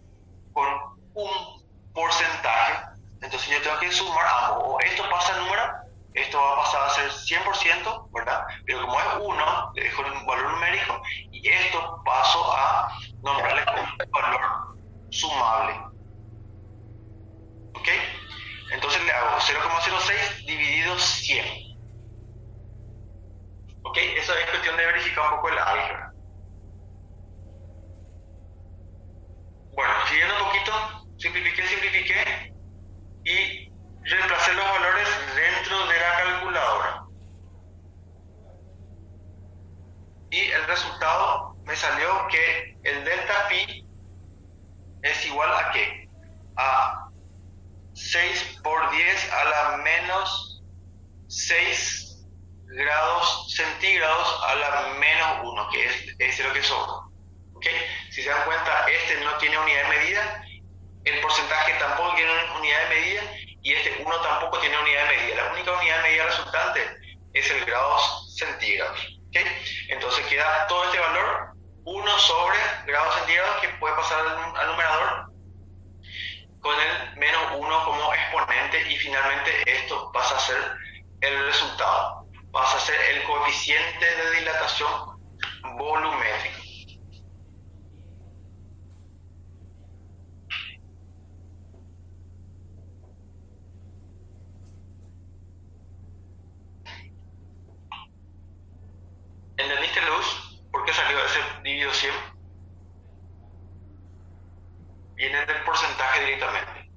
Speaker 2: con un porcentaje, entonces yo tengo que sumar ambos. O esto pasa a número, esto va a pasar a ser 100%, ¿verdad? Pero como es 1, le dejo un valor numérico y esto paso a nombrarle como un valor sumable. ¿Ok? Entonces le hago 0,06 dividido 100. ¿Ok? Eso es cuestión de verificar un poco el álgebra. Bueno, siguiendo un poquito, simplifiqué y reemplacé los valores dentro de la calculadora. Y el resultado me salió que el delta pi es igual a ¿qué? A 6 por 10 a la menos 6 grados centígrados a la menos 1, que es lo que sobra. ¿Okay? Si se dan cuenta, este no tiene unidad de medida, el porcentaje tampoco tiene unidad de medida y este 1 tampoco tiene unidad de medida. La única unidad de medida resultante es el grados centígrados. ¿Okay? Entonces queda todo este valor 1 sobre grados centígrados que puede pasar al numerador con el menos 1 como exponente y finalmente esto pasa a ser el resultado. Pasa a ser el coeficiente de dilatación volumétrico. ¿Entendiste, Luz? ¿Por qué salió ese dividido 100? Viene del porcentaje directamente.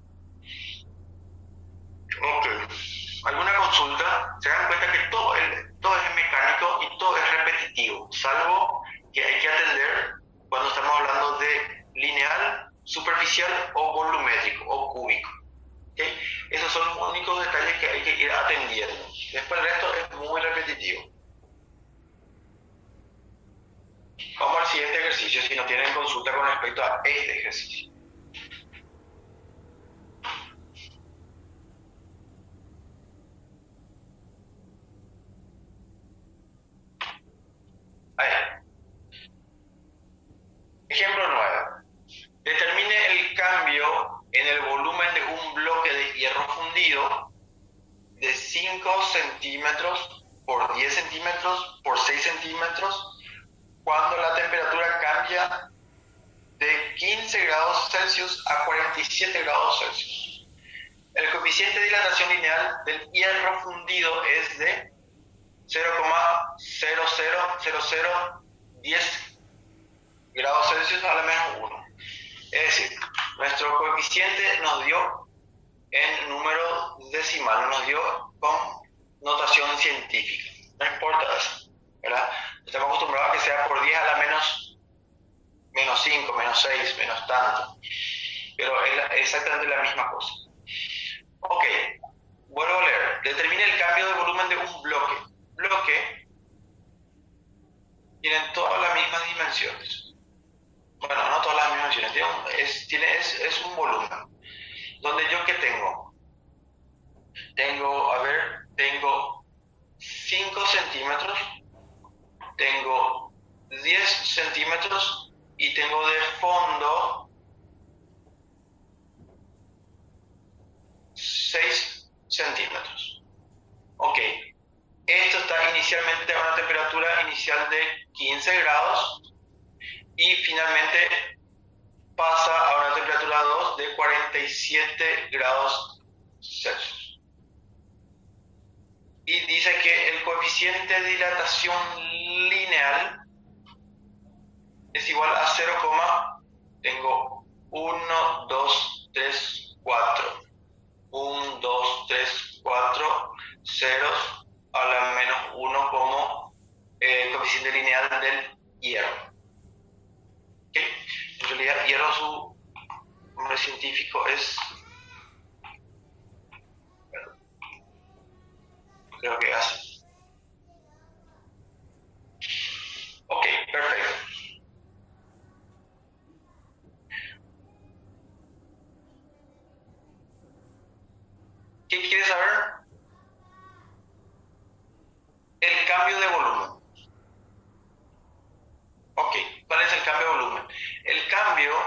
Speaker 2: Ok. ¿Alguna consulta? Se dan cuenta que todo es mecánico y todo es repetitivo, salvo que hay que atender cuando estamos hablando de lineal, superficial o volumétrico o cúbico. ¿Okay? Esos son los únicos detalles que hay que ir atendiendo. Después el resto es muy repetitivo. Vamos al siguiente ejercicio si no tienen consulta con respecto a este ejercicio. Ahí. Ejemplo 9. Determine el cambio en el volumen de un bloque de hierro fundido de 5 centímetros por 10 centímetros por 6 centímetros cuando la temperatura cambia de 15 grados Celsius a 47 grados Celsius. El coeficiente de dilatación lineal del hierro fundido es de 0,000010 grados Celsius a la menos 1. Es decir, nuestro coeficiente nos dio en número decimal, nos dio con notación científica. No importa eso, ¿verdad? Estamos acostumbrados a que sea por 10 a la menos 5, menos 6, menos tanto. Pero es exactamente la misma cosa. Ok, vuelvo a leer. Determine el cambio de volumen de un bloque. Bloque tienen todas las mismas dimensiones. Bueno, no todas las mismas dimensiones. Es un volumen. Donde yo, ¿qué tengo? Tengo 5 centímetros, tengo 10 centímetros y tengo de fondo 6 centímetros. Ok, esto está inicialmente a una temperatura inicial de 15 grados y finalmente pasa a una temperatura 2 de 47 grados Celsius. Y dice que el coeficiente de dilatación lineal es igual a 0, tengo 1, 2, 3, 4. 1, 2, 3, 4 ceros a la menos 1 como coeficiente lineal del hierro. ¿Okay? En realidad, hierro, su nombre científico es... Creo que así. Ok, perfecto. ¿Qué quiere saber? El cambio de volumen. Ok, ¿cuál es el cambio de volumen?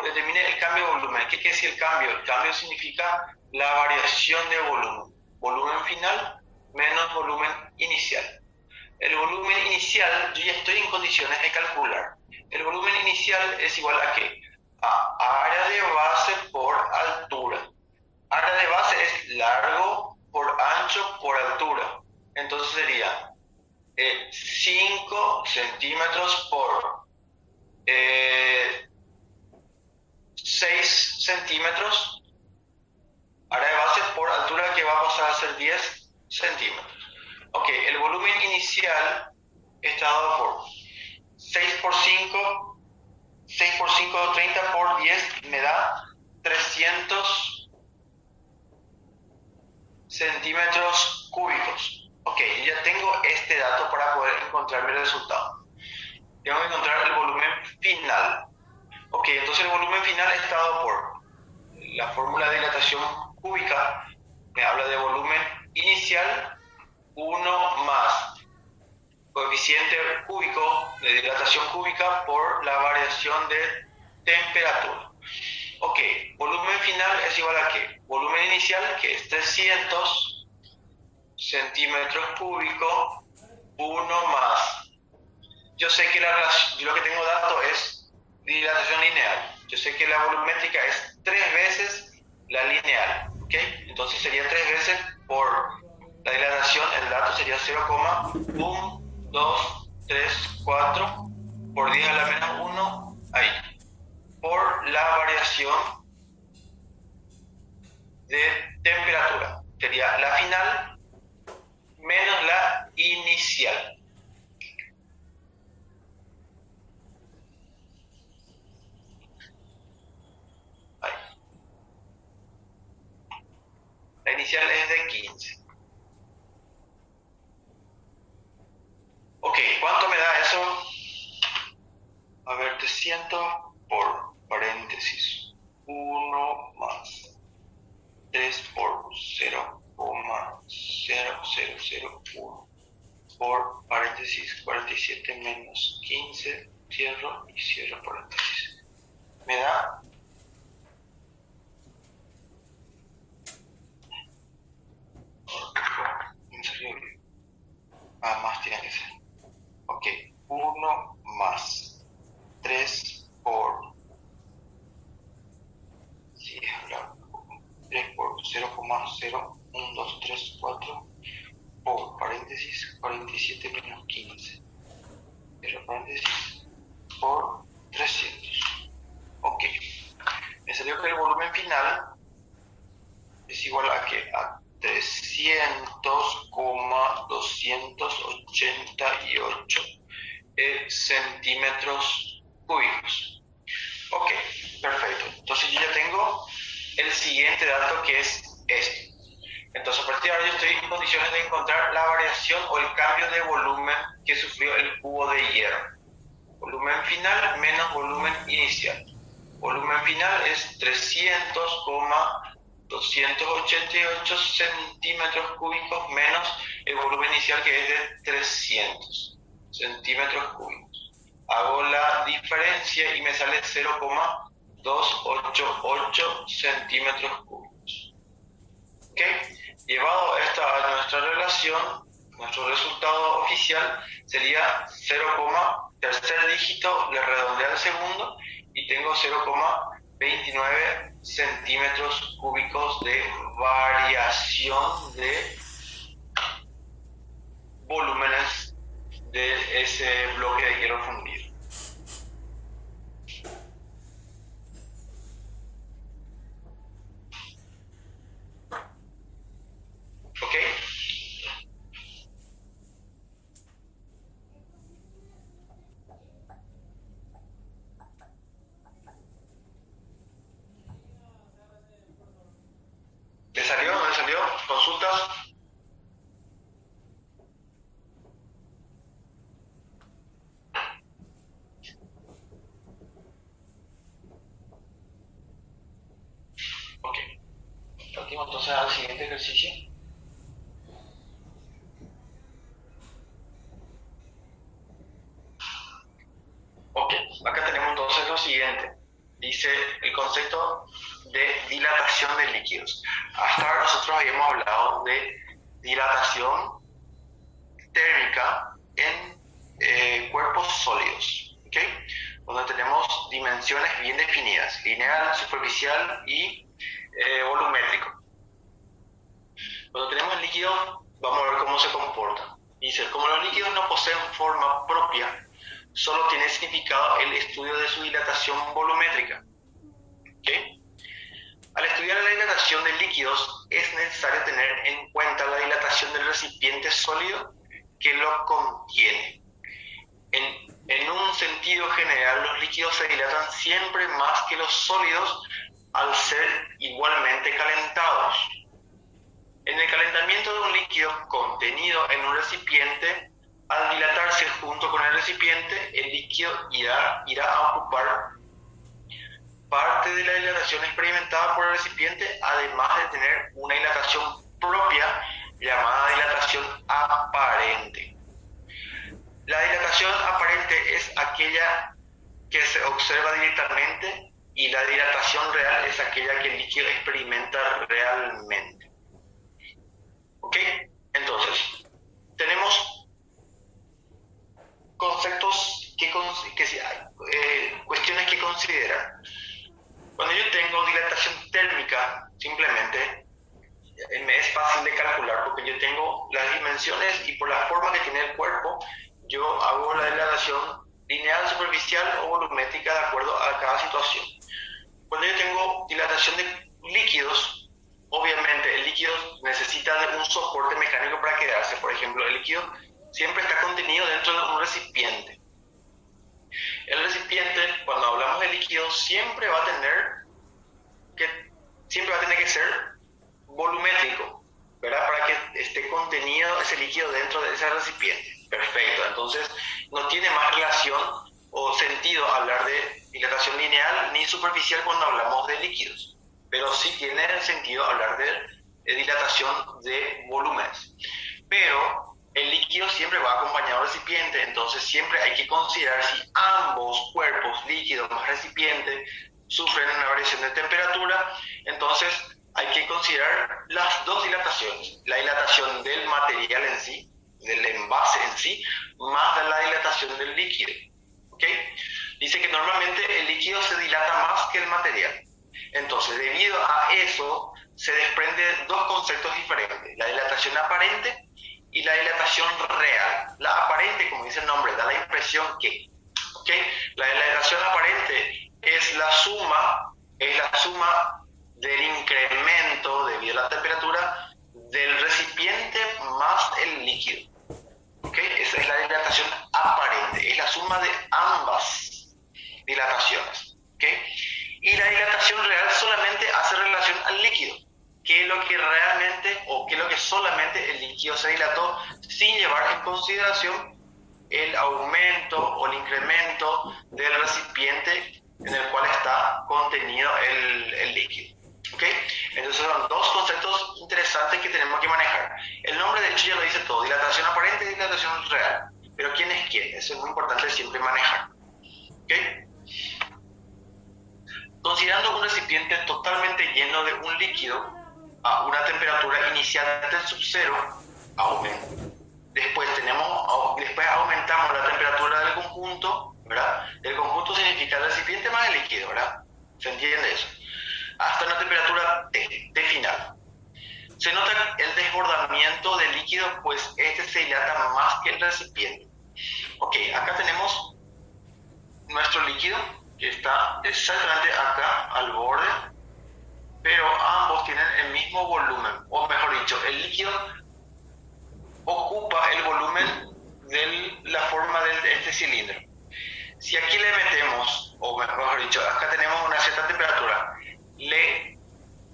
Speaker 2: Determine el cambio de volumen. ¿Qué quiere decir el cambio? El cambio significa la variación de volumen. Volumen final menos volumen inicial. El volumen inicial, yo ya estoy en condiciones de calcular. El volumen inicial es igual a ¿qué? A área de base por altura. Área de base es largo por ancho por altura. Entonces sería 5 centímetros por 6 centímetros. Área de base por altura que va a pasar a ser 10 centímetros. Ok, el volumen inicial está dado por 6 por 5, 6 por 5, 30 por 10 me da 300 centímetros cúbicos. Ok, ya tengo este dato para poder encontrar mi resultado. Tengo que encontrar el volumen final. Ok, entonces el volumen final está dado por la fórmula de dilatación cúbica, me habla de volumen inicial 1 más coeficiente cúbico de dilatación cúbica por la variación de temperatura. Ok, volumen final es igual a ¿qué? Volumen inicial, que es 300 centímetros cúbicos, 1 más. Yo sé que lo que tengo dato es dilatación lineal. Yo sé que la volumétrica es 3 veces la lineal. ¿Ok? Entonces sería 3 veces por la dilatación, el dato sería 0,123 3, 4, por 10 a la menos 1, ahí, por la variación de temperatura. Sería la final menos la inicial. Ahí. La inicial es de 15. Ok, ¿cuánto me da eso? A ver, 300 por paréntesis 1 más 3 por 0,0001 por paréntesis 47 menos 15, cierro y cierro paréntesis. Me da más tiene que ser. Ok, 1 más 3 por 3 por 0,012334 por paréntesis 47 menos 15, cierro paréntesis, por 300. Ok, me salió que el volumen final es igual a que a 300,288 centímetros cúbicos. Ok, perfecto. Entonces yo ya tengo el siguiente dato, que es esto. Entonces a partir de ahora yo estoy en condiciones de encontrar la variación o el cambio de volumen que sufrió el cubo de hierro. Volumen final menos volumen inicial. Volumen final es 300,288 centímetros cúbicos menos el volumen inicial, que es de 300 centímetros cúbicos. Hago la diferencia y me sale 0,288 centímetros cúbicos. ¿Ok? Llevado esto a nuestra relación, nuestro resultado oficial sería 0, tercer dígito, le redondeé al segundo y tengo 0,29 centímetros cúbicos de variación de volúmenes de ese bloque de hierro fundido. ¿Ok? ¿Le salió? ¿No le salió? ¿Consultas? Ok. Partimos entonces al siguiente ejercicio. Ok, acá tenemos entonces lo siguiente. Dice el concepto de dilatación de líquidos. Hasta ahora nosotros habíamos hablado de dilatación térmica en cuerpos sólidos, ¿ok? Donde tenemos dimensiones bien definidas: lineal, superficial y volumétrico. Cuando tenemos líquidos, vamos a ver cómo se comportan. Dice, como los líquidos no poseen forma propia, solo tiene significado el estudio de su dilatación volumétrica. ¿Okay? Al estudiar la dilatación de líquidos, es necesario tener en cuenta la dilatación del recipiente sólido que lo contiene. En un sentido general, los líquidos se dilatan siempre más que los sólidos al ser igualmente calentados. En el calentamiento de un líquido contenido en un recipiente, al dilatarse junto con el recipiente, el líquido irá a ocupar parte de la dilatación experimentada por el recipiente, además de tener una dilatación propia llamada dilatación aparente. La dilatación aparente es aquella que se observa directamente y la dilatación real es aquella que el líquido experimenta realmente. ¿Ok? Entonces, tenemos conceptos cuestiones que considerar. Cuando yo tengo dilatación térmica, simplemente me es fácil de calcular porque yo tengo las dimensiones y por la forma que tiene el cuerpo, yo hago la dilatación lineal, superficial o volumétrica de acuerdo a cada situación. Cuando yo tengo dilatación de líquidos, obviamente el líquido necesita de un soporte mecánico para quedarse. Por ejemplo, el líquido siempre está contenido dentro de un recipiente. El recipiente, cuando hablamos de líquido, siempre va a tener que ser volumétrico, ¿verdad? Para que esté contenido ese líquido dentro de ese recipiente. Perfecto. Entonces, no tiene más relación o sentido hablar de dilatación lineal ni superficial cuando hablamos de líquidos, pero sí tiene sentido hablar de dilatación de volúmenes. Pero el líquido siempre va acompañado del recipiente, entonces siempre hay que considerar si ambos cuerpos, líquido más recipiente, sufren una variación de temperatura. Entonces hay que considerar las dos dilataciones, la dilatación del material en sí, del envase en sí, más de la dilatación del líquido. ¿Okay? Dice que normalmente el líquido se dilata más que el material. Entonces, debido a eso, se desprenden dos conceptos diferentes, la dilatación aparente y la dilatación real. La aparente, como dice el nombre, da la impresión que, ¿okay? La dilatación aparente es la suma del incremento debido a la temperatura del recipiente más el líquido. ¿Okay? Esa es la dilatación aparente, es la suma de ambas dilataciones. ¿Okay? Y la dilatación real solamente hace relación al líquido, que es lo que realmente o que es lo que solamente el líquido se dilató sin llevar en consideración el aumento o el incremento del recipiente en el cual está contenido el líquido. ¿Okay? Entonces son dos conceptos interesantes que tenemos que manejar. El nombre de hecho ya lo dice todo, dilatación aparente y dilatación real. Pero ¿quién es quién? Eso es muy importante siempre manejar. ¿Okay? Considerando un recipiente totalmente lleno de un líquido a una temperatura inicial del subcero, aumenta. Después aumentamos la temperatura del conjunto, ¿verdad? El conjunto significa el recipiente más el líquido, ¿verdad? ¿Se entiende eso? Hasta una temperatura T final. Se nota el desbordamiento del líquido, pues este se dilata más que el recipiente. Ok, acá tenemos nuestro líquido, que está exactamente acá al borde, pero ambos tienen el mismo volumen, o mejor dicho, el líquido ocupa el volumen de la forma de este cilindro. Si aquí le metemos, o mejor dicho, acá tenemos una cierta temperatura, le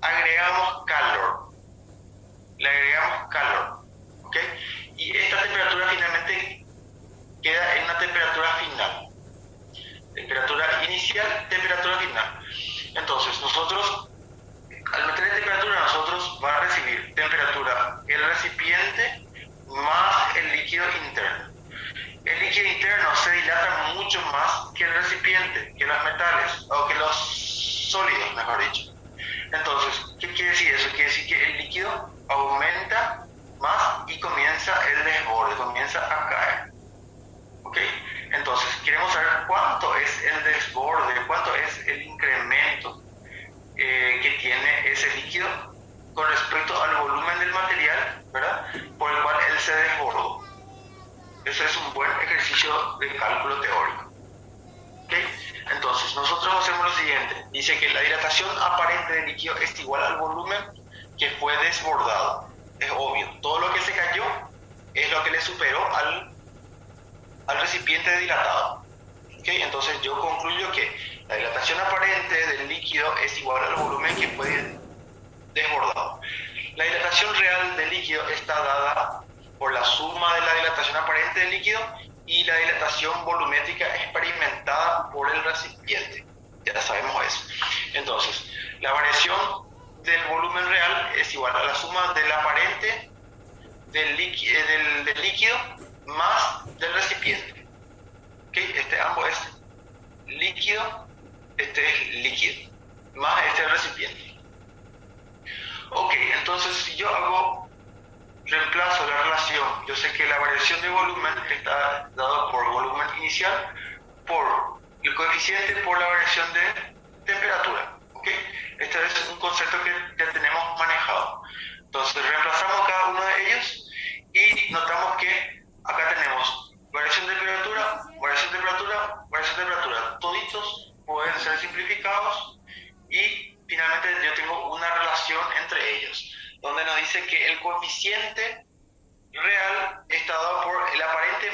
Speaker 2: agregamos calor, ¿ok? Y esta temperatura finalmente queda en una temperatura final. Temperatura inicial, temperatura final. Entonces, nosotros, al meter en temperatura, nosotros va a recibir temperatura el recipiente más el líquido interno. El líquido interno se dilata mucho más que el recipiente, que los metales, o que los sólidos, mejor dicho. Entonces, ¿qué quiere decir eso? Quiere decir que el líquido aumenta más y comienza el desborde, comienza a caer. ¿Ok? Entonces, queremos saber cuánto es el desborde, cuánto es el incremento que tiene ese líquido con respecto al volumen del material, ¿verdad? Por el cual él se desbordó. Eso es un buen ejercicio de cálculo teórico. ¿Okay? Entonces, nosotros hacemos lo siguiente. Dice que la dilatación aparente del líquido es igual al volumen que fue desbordado. Es obvio. Todo lo que se cayó es lo que le superó al recipiente dilatado. ¿Okay? Entonces, yo concluyo que la dilatación aparente del líquido es igual al volumen que fue desbordado. La dilatación real del líquido está dada por la suma de la dilatación aparente del líquido y la dilatación volumétrica experimentada por el recipiente. Ya sabemos eso. Entonces, la variación del volumen real es igual a la suma del aparente del líquido más del recipiente. ¿Okay? Ambos es líquido, este es líquido, más este recipiente. Ok, entonces si yo reemplazo la relación, yo sé que la variación de volumen está dado por volumen inicial, por el coeficiente por la variación de temperatura. ¿Okay? Este es un concepto que ya tenemos manejado. Entonces reemplazamos cada uno de ellos y notamos que acá tenemos variación de relación entre ellos, donde nos dice que el coeficiente real está dado por el aparente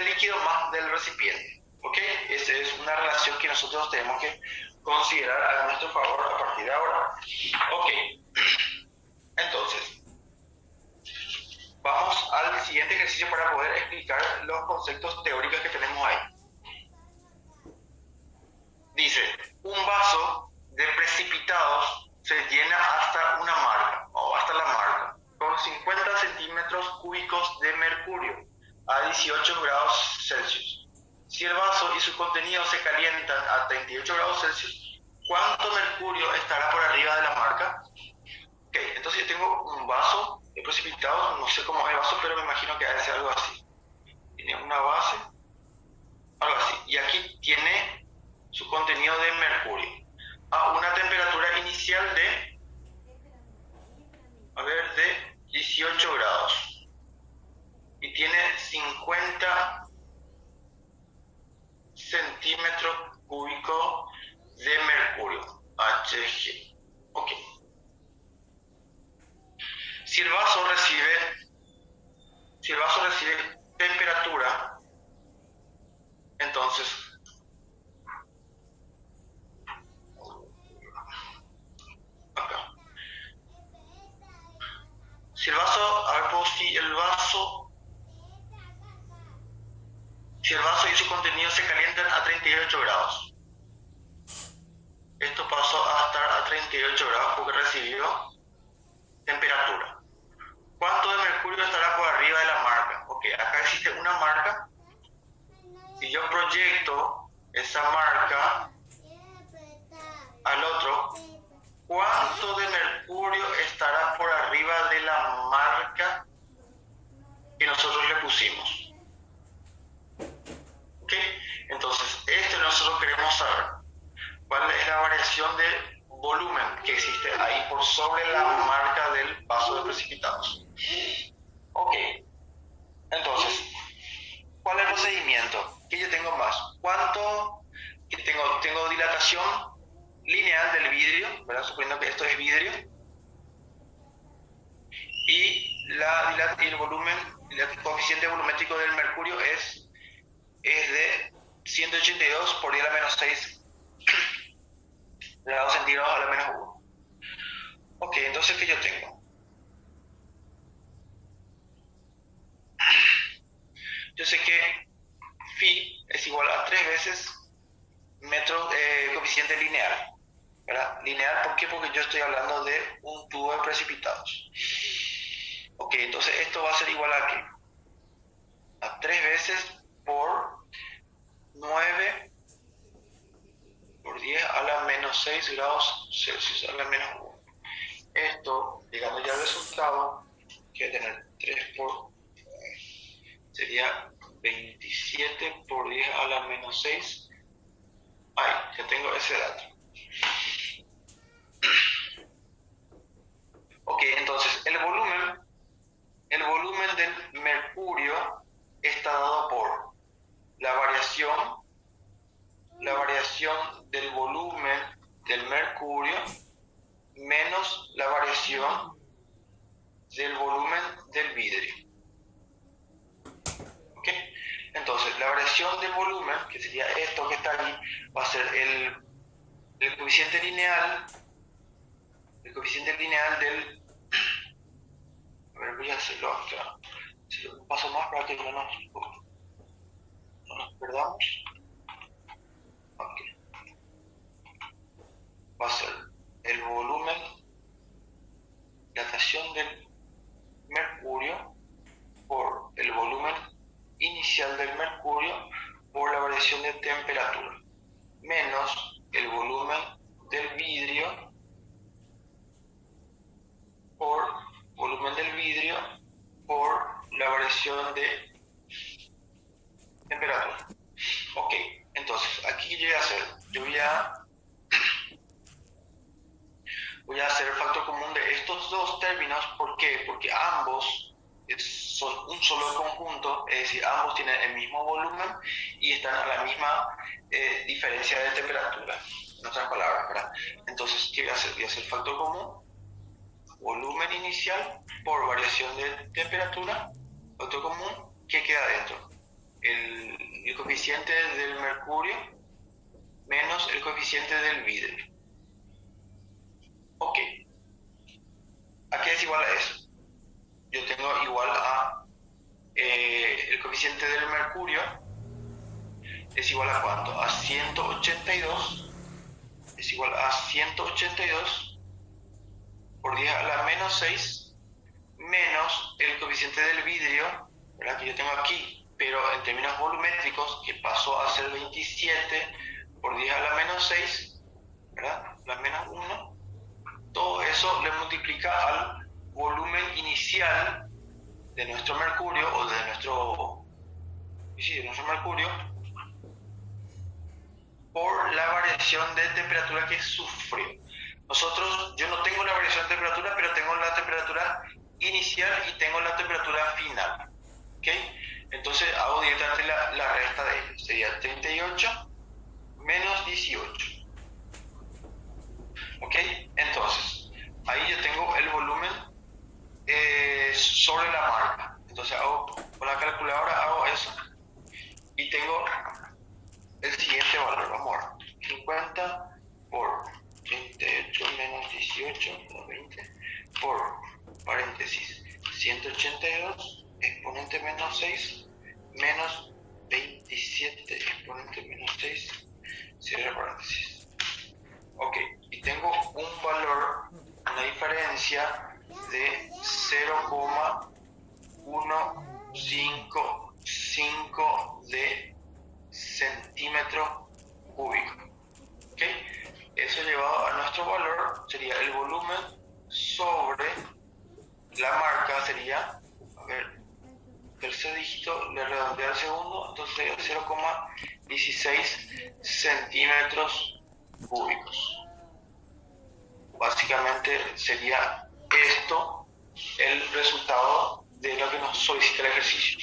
Speaker 2: líquido más del recipiente. ¿Ok? Esa es una relación que nosotros tenemos que considerar a nuestro favor a partir de ahora. Ok. Entonces, vamos al siguiente ejercicio para poder explicar los conceptos teóricos que tenemos ahí. Dice, un vaso de precipitados se llena hasta una marca, o hasta la marca, con 50 centímetros cúbicos de mercurio a 18 grados Celsius. Si el vaso y su contenido se calientan a 38 grados Celsius, ¿cuánto mercurio estará por arriba de la marca? Ok, entonces yo tengo un vaso de precipitados, no sé cómo es el vaso, pero me imagino que debe ser algo así. Tiene una base, algo así, y aquí tiene su contenido de mercurio a una temperatura inicial de 18 grados y tiene 50 centímetros cúbicos de mercurio, Hg. Ok. Si el vaso recibe temperatura, entonces acá. Si el vaso y su contenido se calientan a 38 grados. Esto pasó a estar a 38 grados porque recibió temperatura. ¿Cuánto de mercurio estará por arriba de la marca? Ok, acá existe una marca. Si yo proyecto esa marca al otro, ¿cuánto de mercurio estará por arriba de la marca que nosotros le pusimos? ¿Ok? Entonces, esto nosotros queremos saber. ¿Cuál es la variación de volumen que existe ahí por sobre la marca del vaso de precipitados? Ok. Entonces, ¿cuál es el procedimiento? ¿Qué yo tengo más? ¿Cuánto? Que tengo dilatación lineal del vidrio, ¿verdad? Suponiendo que esto es vidrio. Y el volumen, el coeficiente volumétrico del mercurio es de 182 por 10 a la menos 6 grados centígrados a la menos 1. Ok, entonces, ¿qué yo tengo? Yo sé que phi es igual a 3 veces coeficiente lineal, ¿verdad? Lineal, ¿por qué? Porque yo estoy hablando de un tubo de precipitados. Ok, entonces esto va a ser igual a ¿qué? A 3 veces por 9 por 10 a la menos 6 grados Celsius a la menos 1. Esto, llegando ya al resultado, que voy a tener 3 por... sería 27 por 10 a la menos 6. Ahí, ya tengo ese dato. Ok, entonces, el volumen del mercurio está dado por la variación del volumen del mercurio menos la variación del volumen del vidrio. ¿Ok? Entonces, la variación del volumen, que sería esto que está ahí, va a ser el coeficiente lineal del... A ver, voy a hacerlo acá. Un paso más para que no nos perdamos. Ok. Va a ser el volumen, dilatación del mercurio por el volumen inicial del mercurio por la variación de temperatura, menos el volumen del vidrio por la variación de temperatura. Ok, entonces, aquí ¿qué yo voy a hacer? Voy a hacer el factor común de estos dos términos. ¿Por qué? Porque ambos son un solo conjunto, es decir, ambos tienen el mismo volumen y están a la misma diferencia de temperatura. otras palabras, ¿verdad? Entonces, ¿qué voy a hacer? Voy a hacer factor común, volumen inicial por variación de temperatura, factor común, ¿qué queda dentro? El coeficiente del mercurio menos el coeficiente del vidrio. Ok, ¿a qué es igual a eso? Yo tengo igual a el coeficiente del mercurio es igual a ¿cuánto? A 182, es igual a 182 por 10 a la menos 6 menos el coeficiente del vidrio, ¿verdad? Que yo tengo aquí, pero en términos volumétricos, que pasó a ser 27 por 10 a la menos 6, ¿verdad? La menos 1, todo eso le multiplica al volumen inicial de nuestro mercurio, o de nuestro mercurio, por la variación de temperatura que sufrió. Yo no tengo la variación de temperatura, pero tengo la temperatura inicial y tengo la temperatura final. ¿Ok? Entonces hago directamente la resta de ellos. Sería 38 menos 18. ¿Ok? Entonces, ahí yo tengo el volumen sobre la marca. Entonces con la calculadora hago eso y tengo el siguiente valor. Vamos a ver. 50 por 28 menos 18 por 20 por paréntesis 182 exponente menos 6 menos 27 exponente menos 6 cierre paréntesis. Ok, y tengo un valor, una diferencia de 0,155 de centímetro cúbico. ¿Ok? Eso llevado a nuestro valor sería el volumen sobre la marca, sería, a ver, tercer dígito, le redondeé al segundo, entonces sería 0,16 centímetros cúbicos. Básicamente sería esto el resultado de lo que nos solicita el ejercicio.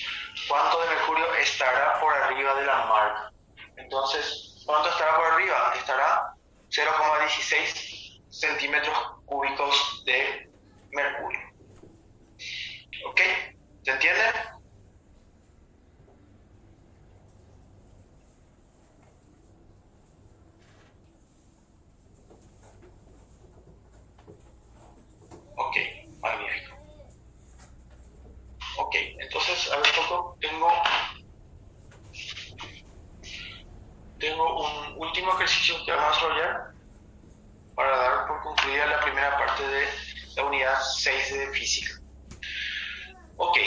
Speaker 2: ¿Cuánto de mercurio estará por arriba de la marca? Entonces, ¿cuánto estará por arriba? Estará 0,16 centímetros cúbicos de mercurio. ¿Ok? ¿Se entiende? Ok, magnífico. Ok, entonces, a ver, poco, tengo un último ejercicio que vamos a desarrollar para dar por concluida la primera parte de la unidad 6 de física. Ok,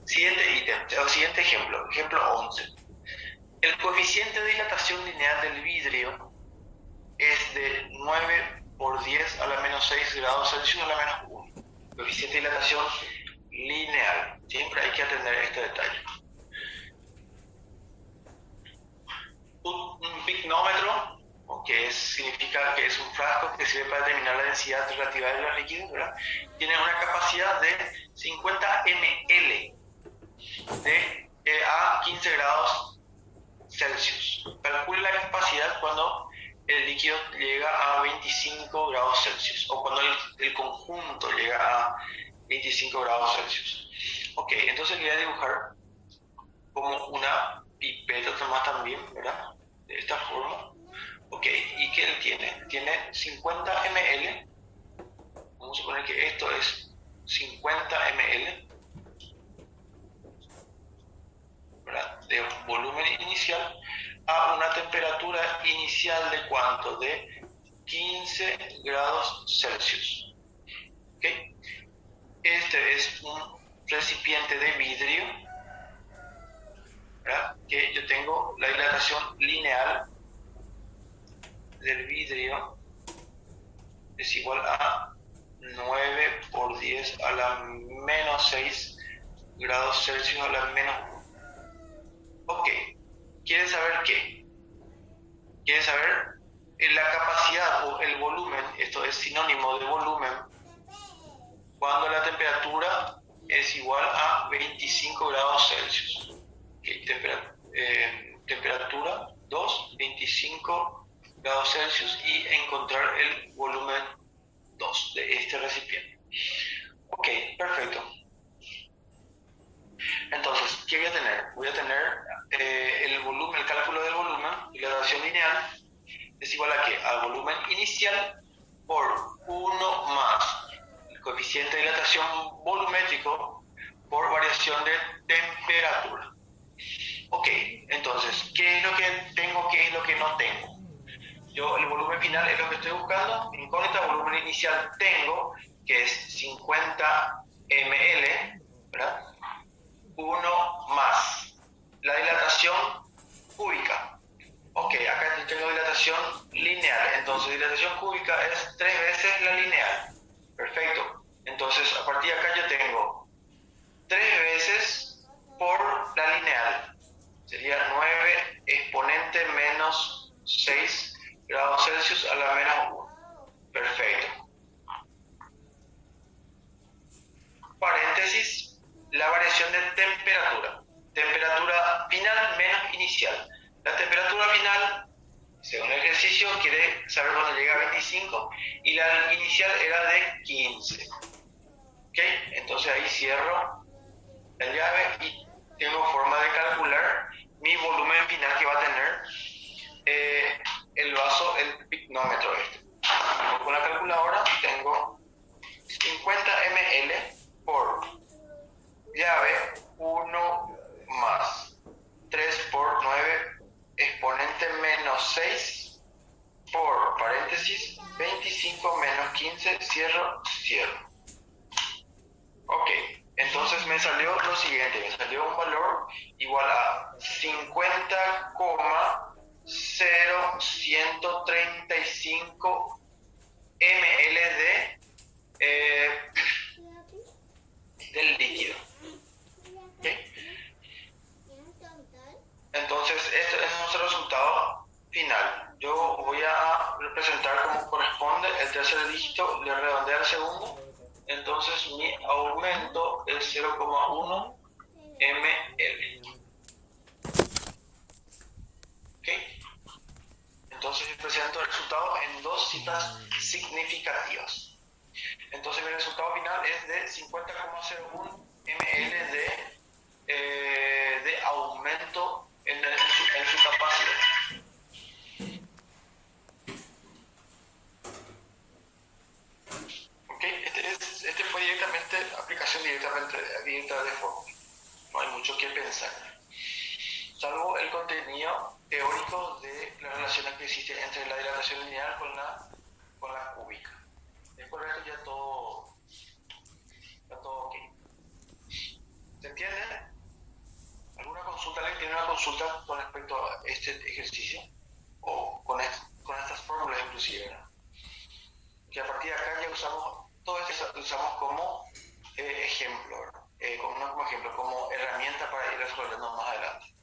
Speaker 2: siguiente ítem, o siguiente ejemplo, ejemplo 11. El coeficiente de dilatación lineal del vidrio es de 9 por 10 a la menos 6 grados Celsius a la menos 1. Coeficiente de dilatación lineal. Siempre hay que atender este detalle. Un pignómetro, que significa que es un frasco que sirve para determinar la densidad relativa de los líquidos, ¿verdad? Tiene una capacidad de 50 ml a 15 grados Celsius. Calcule la capacidad cuando el líquido llega a 25 grados Celsius o cuando el conjunto llega a 25 grados Celsius. Ok, entonces le voy a dibujar como una pipeta más también, ¿verdad? De esta forma. Ok, ¿y qué él tiene? Tiene 50 ml. Vamos a suponer que esto es 50 ml, ¿verdad? De volumen inicial a una temperatura inicial de ¿cuánto? De 15 grados Celsius. ¿Ok? Este es un recipiente de vidrio, ¿verdad? Que yo tengo la dilatación lineal del vidrio es igual a 9 por 10 a la menos 6 grados Celsius a la menos 1. Ok, ¿quieren saber qué? ¿Quieren saber la capacidad o el volumen? Esto es sinónimo de volumen cuando la temperatura es igual a 25 grados Celsius. Okay, temperatura 2, 25 grados Celsius y encontrar el volumen 2 de este recipiente. Ok, perfecto. Entonces, ¿qué voy a tener? Voy a tener el volumen, el cálculo del volumen, dilatación lineal, es igual a ¿qué? Al volumen inicial por 1 más el coeficiente de dilatación volumétrico por variación de temperatura. Ok, entonces, ¿qué es lo que tengo, qué es lo que no tengo? Yo el volumen final es lo que estoy buscando, incógnita, volumen inicial tengo, que es 50 ml, ¿verdad? 1 más la dilatación cúbica. Ok, acá tengo dilatación lineal, entonces dilatación cúbica es 3 veces la lineal. Perfecto. Entonces, a partir de acá yo tengo 3 veces por la lineal. Sería 9 exponente menos 6 grados Celsius a la menos 1. Perfecto. Paréntesis, la variación de temperatura. Temperatura final menos inicial. La temperatura final, según el ejercicio, quiere saber cuándo llega a 25 y la inicial era de 15. ¿Ok? Entonces ahí cierro la llave y tengo forma de calcular mi volumen final que va a tener el vaso, el pignómetro este. Con la calculadora tengo 50 ml por llave 1 más 3 por 9 exponente menos 6 por paréntesis 25 menos 15, cierro. Ok, entonces me salió lo siguiente, me salió un valor igual a 50,0135 ml del líquido. ¿Okay? Entonces, este es nuestro resultado final. Yo voy a representar como corresponde el tercer dígito, le redondeé al segundo. Entonces, mi aumento es 0,1 ml. ¿Ok? Entonces, presento el resultado en dos citas significativas. Entonces, mi resultado final es de 50,01 ml de aumento en su capacidad. ¿Ok? Este fue aplicación directa de fórmula. No hay mucho que pensar. Salvo el contenido teórico de las relaciones que existen entre la dilatación lineal con la cúbica. Después de esto ya todo ok. ¿Se entiende? ¿Alguna consulta? ¿Alguien tiene una consulta con respecto a este ejercicio? O con estas fórmulas inclusive, ¿no? Que a partir de acá ya usamos, todo esto lo usamos como ejemplo, no como ejemplo, como herramienta para ir resolviendo más adelante.